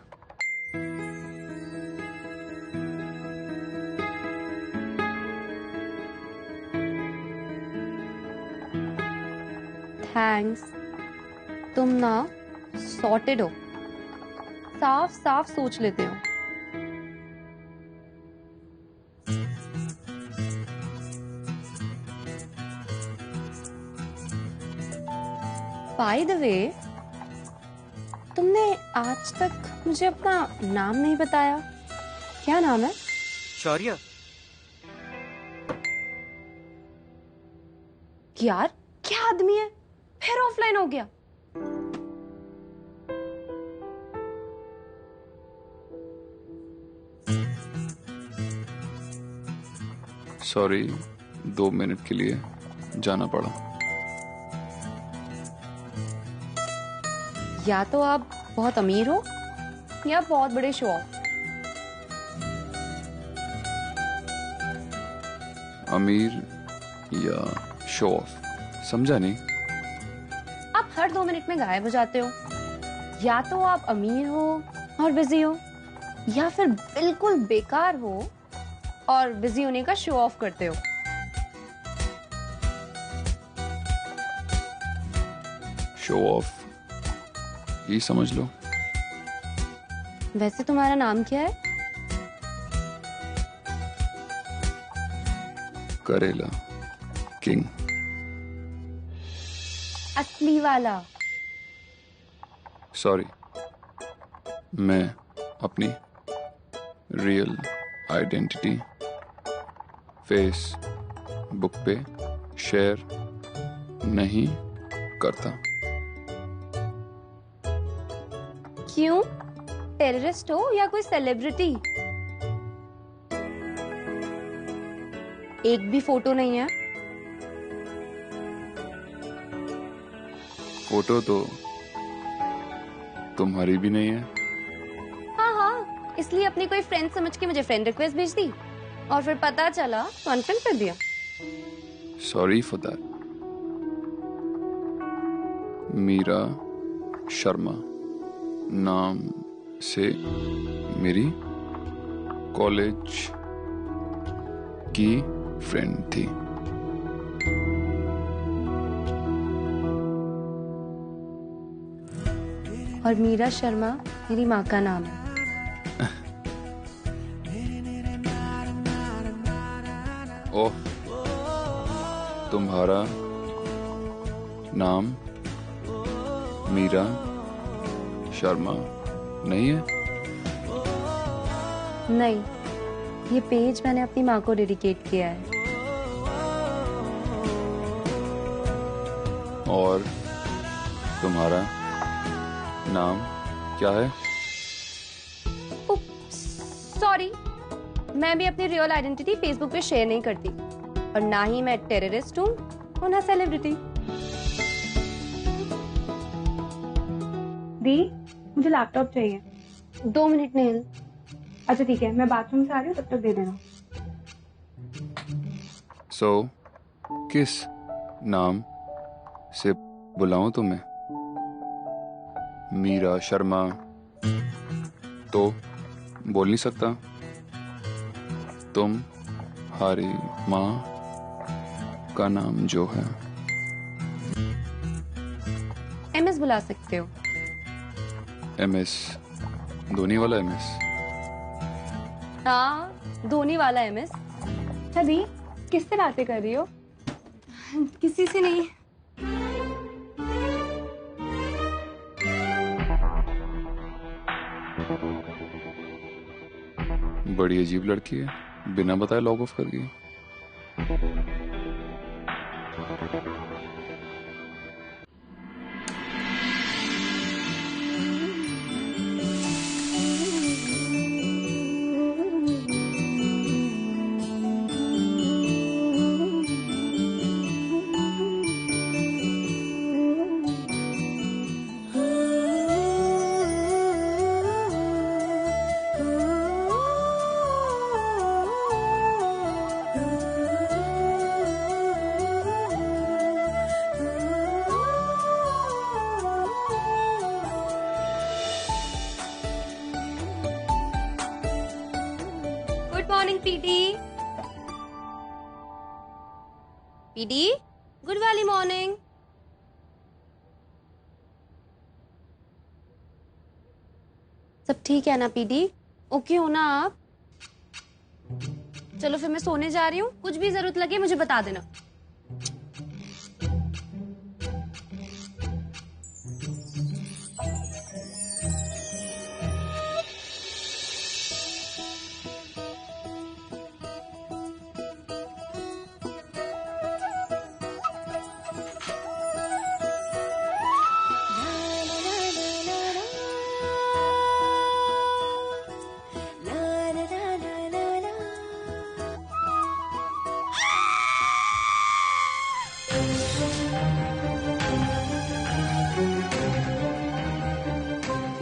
थैंक्स। तुम ना सॉर्टेड हो। साफ साफ सोच लेते हो। बाय द वे, तुमने आज तक मुझे अपना नाम नहीं बताया। क्या नाम है? शौर्य। यार क्या आदमी है, फिर ऑफलाइन हो गया। सॉरी, 2 मिनट के लिए जाना पड़ा। या तो आप बहुत अमीर हो या बहुत बड़े शो ऑफ। अमीर या शो ऑफ, समझा नहीं। आप हर 2 मिनट में गायब हो जाते हो। या तो आप अमीर हो और बिजी हो, या फिर बिल्कुल बेकार हो और बिजी होने का शो ऑफ करते हो। शो ऑफ ये समझ लो। वैसे तुम्हारा नाम क्या है? करेला किंग। असली वाला। सॉरी, मैं अपनी रियल आइडेंटिटी फेसबुक पे शेयर नहीं करता। क्यों? टेररिस्ट हो या कोई सेलिब्रिटी? एक भी फोटो नहीं है। फोटो तो तुम्हारी भी नहीं है। हाँ हाँ, इसलिए अपनी कोई फ्रेंड समझ के मुझे फ्रेंड रिक्वेस्ट भेज दी और फिर पता चला तो अनफ्रेंड कर दिया। Sorry for that. Meera Sharma नाम से मेरी कॉलेज की फ्रेंड थी। और मीरा शर्मा मेरी माँ का नाम है। ओह, तुम्हारा नाम मीरा शर्मा नहीं है? नहीं, ये पेज मैंने अपनी माँ को डेडिकेट किया है। और तुम्हारा नाम क्या है? सॉरी, मैं भी अपनी रियल आइडेंटिटी फेसबुक पे शेयर नहीं करती, और ना ही मैं टेररिस्ट हूँ और ना सेलिब्रिटी। दी, मुझे लैपटॉप चाहिए। 2 मिनट नहीं। अच्छा ठीक है, मैं बाथरूम से आ रही हूँ, तब तक दे देना। सो किस नाम से बुलाऊं तुम्हें? मीरा शर्मा तो बोल नहीं सकता। तुम्हारी माँ का नाम जो है MS बुला सकते हो। MS? धोनी वाला MS? हाँ, धोनी वाला MS। अच्छा दी, किससे बातें कर रही हो? किसी से नहीं। बड़ी अजीब लड़की है, बिना बताए लॉग ऑफ कर गई। Good morning PT. PT, good वाली मॉर्निंग। सब ठीक है ना पीटी? ओके हो ना आप? चलो फिर मैं सोने जा रही हूँ, कुछ भी जरूरत लगे मुझे बता देना।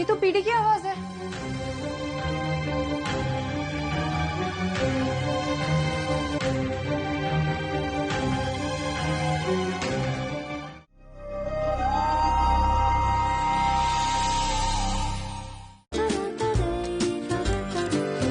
ये तो पीढ़ी की आवाज है।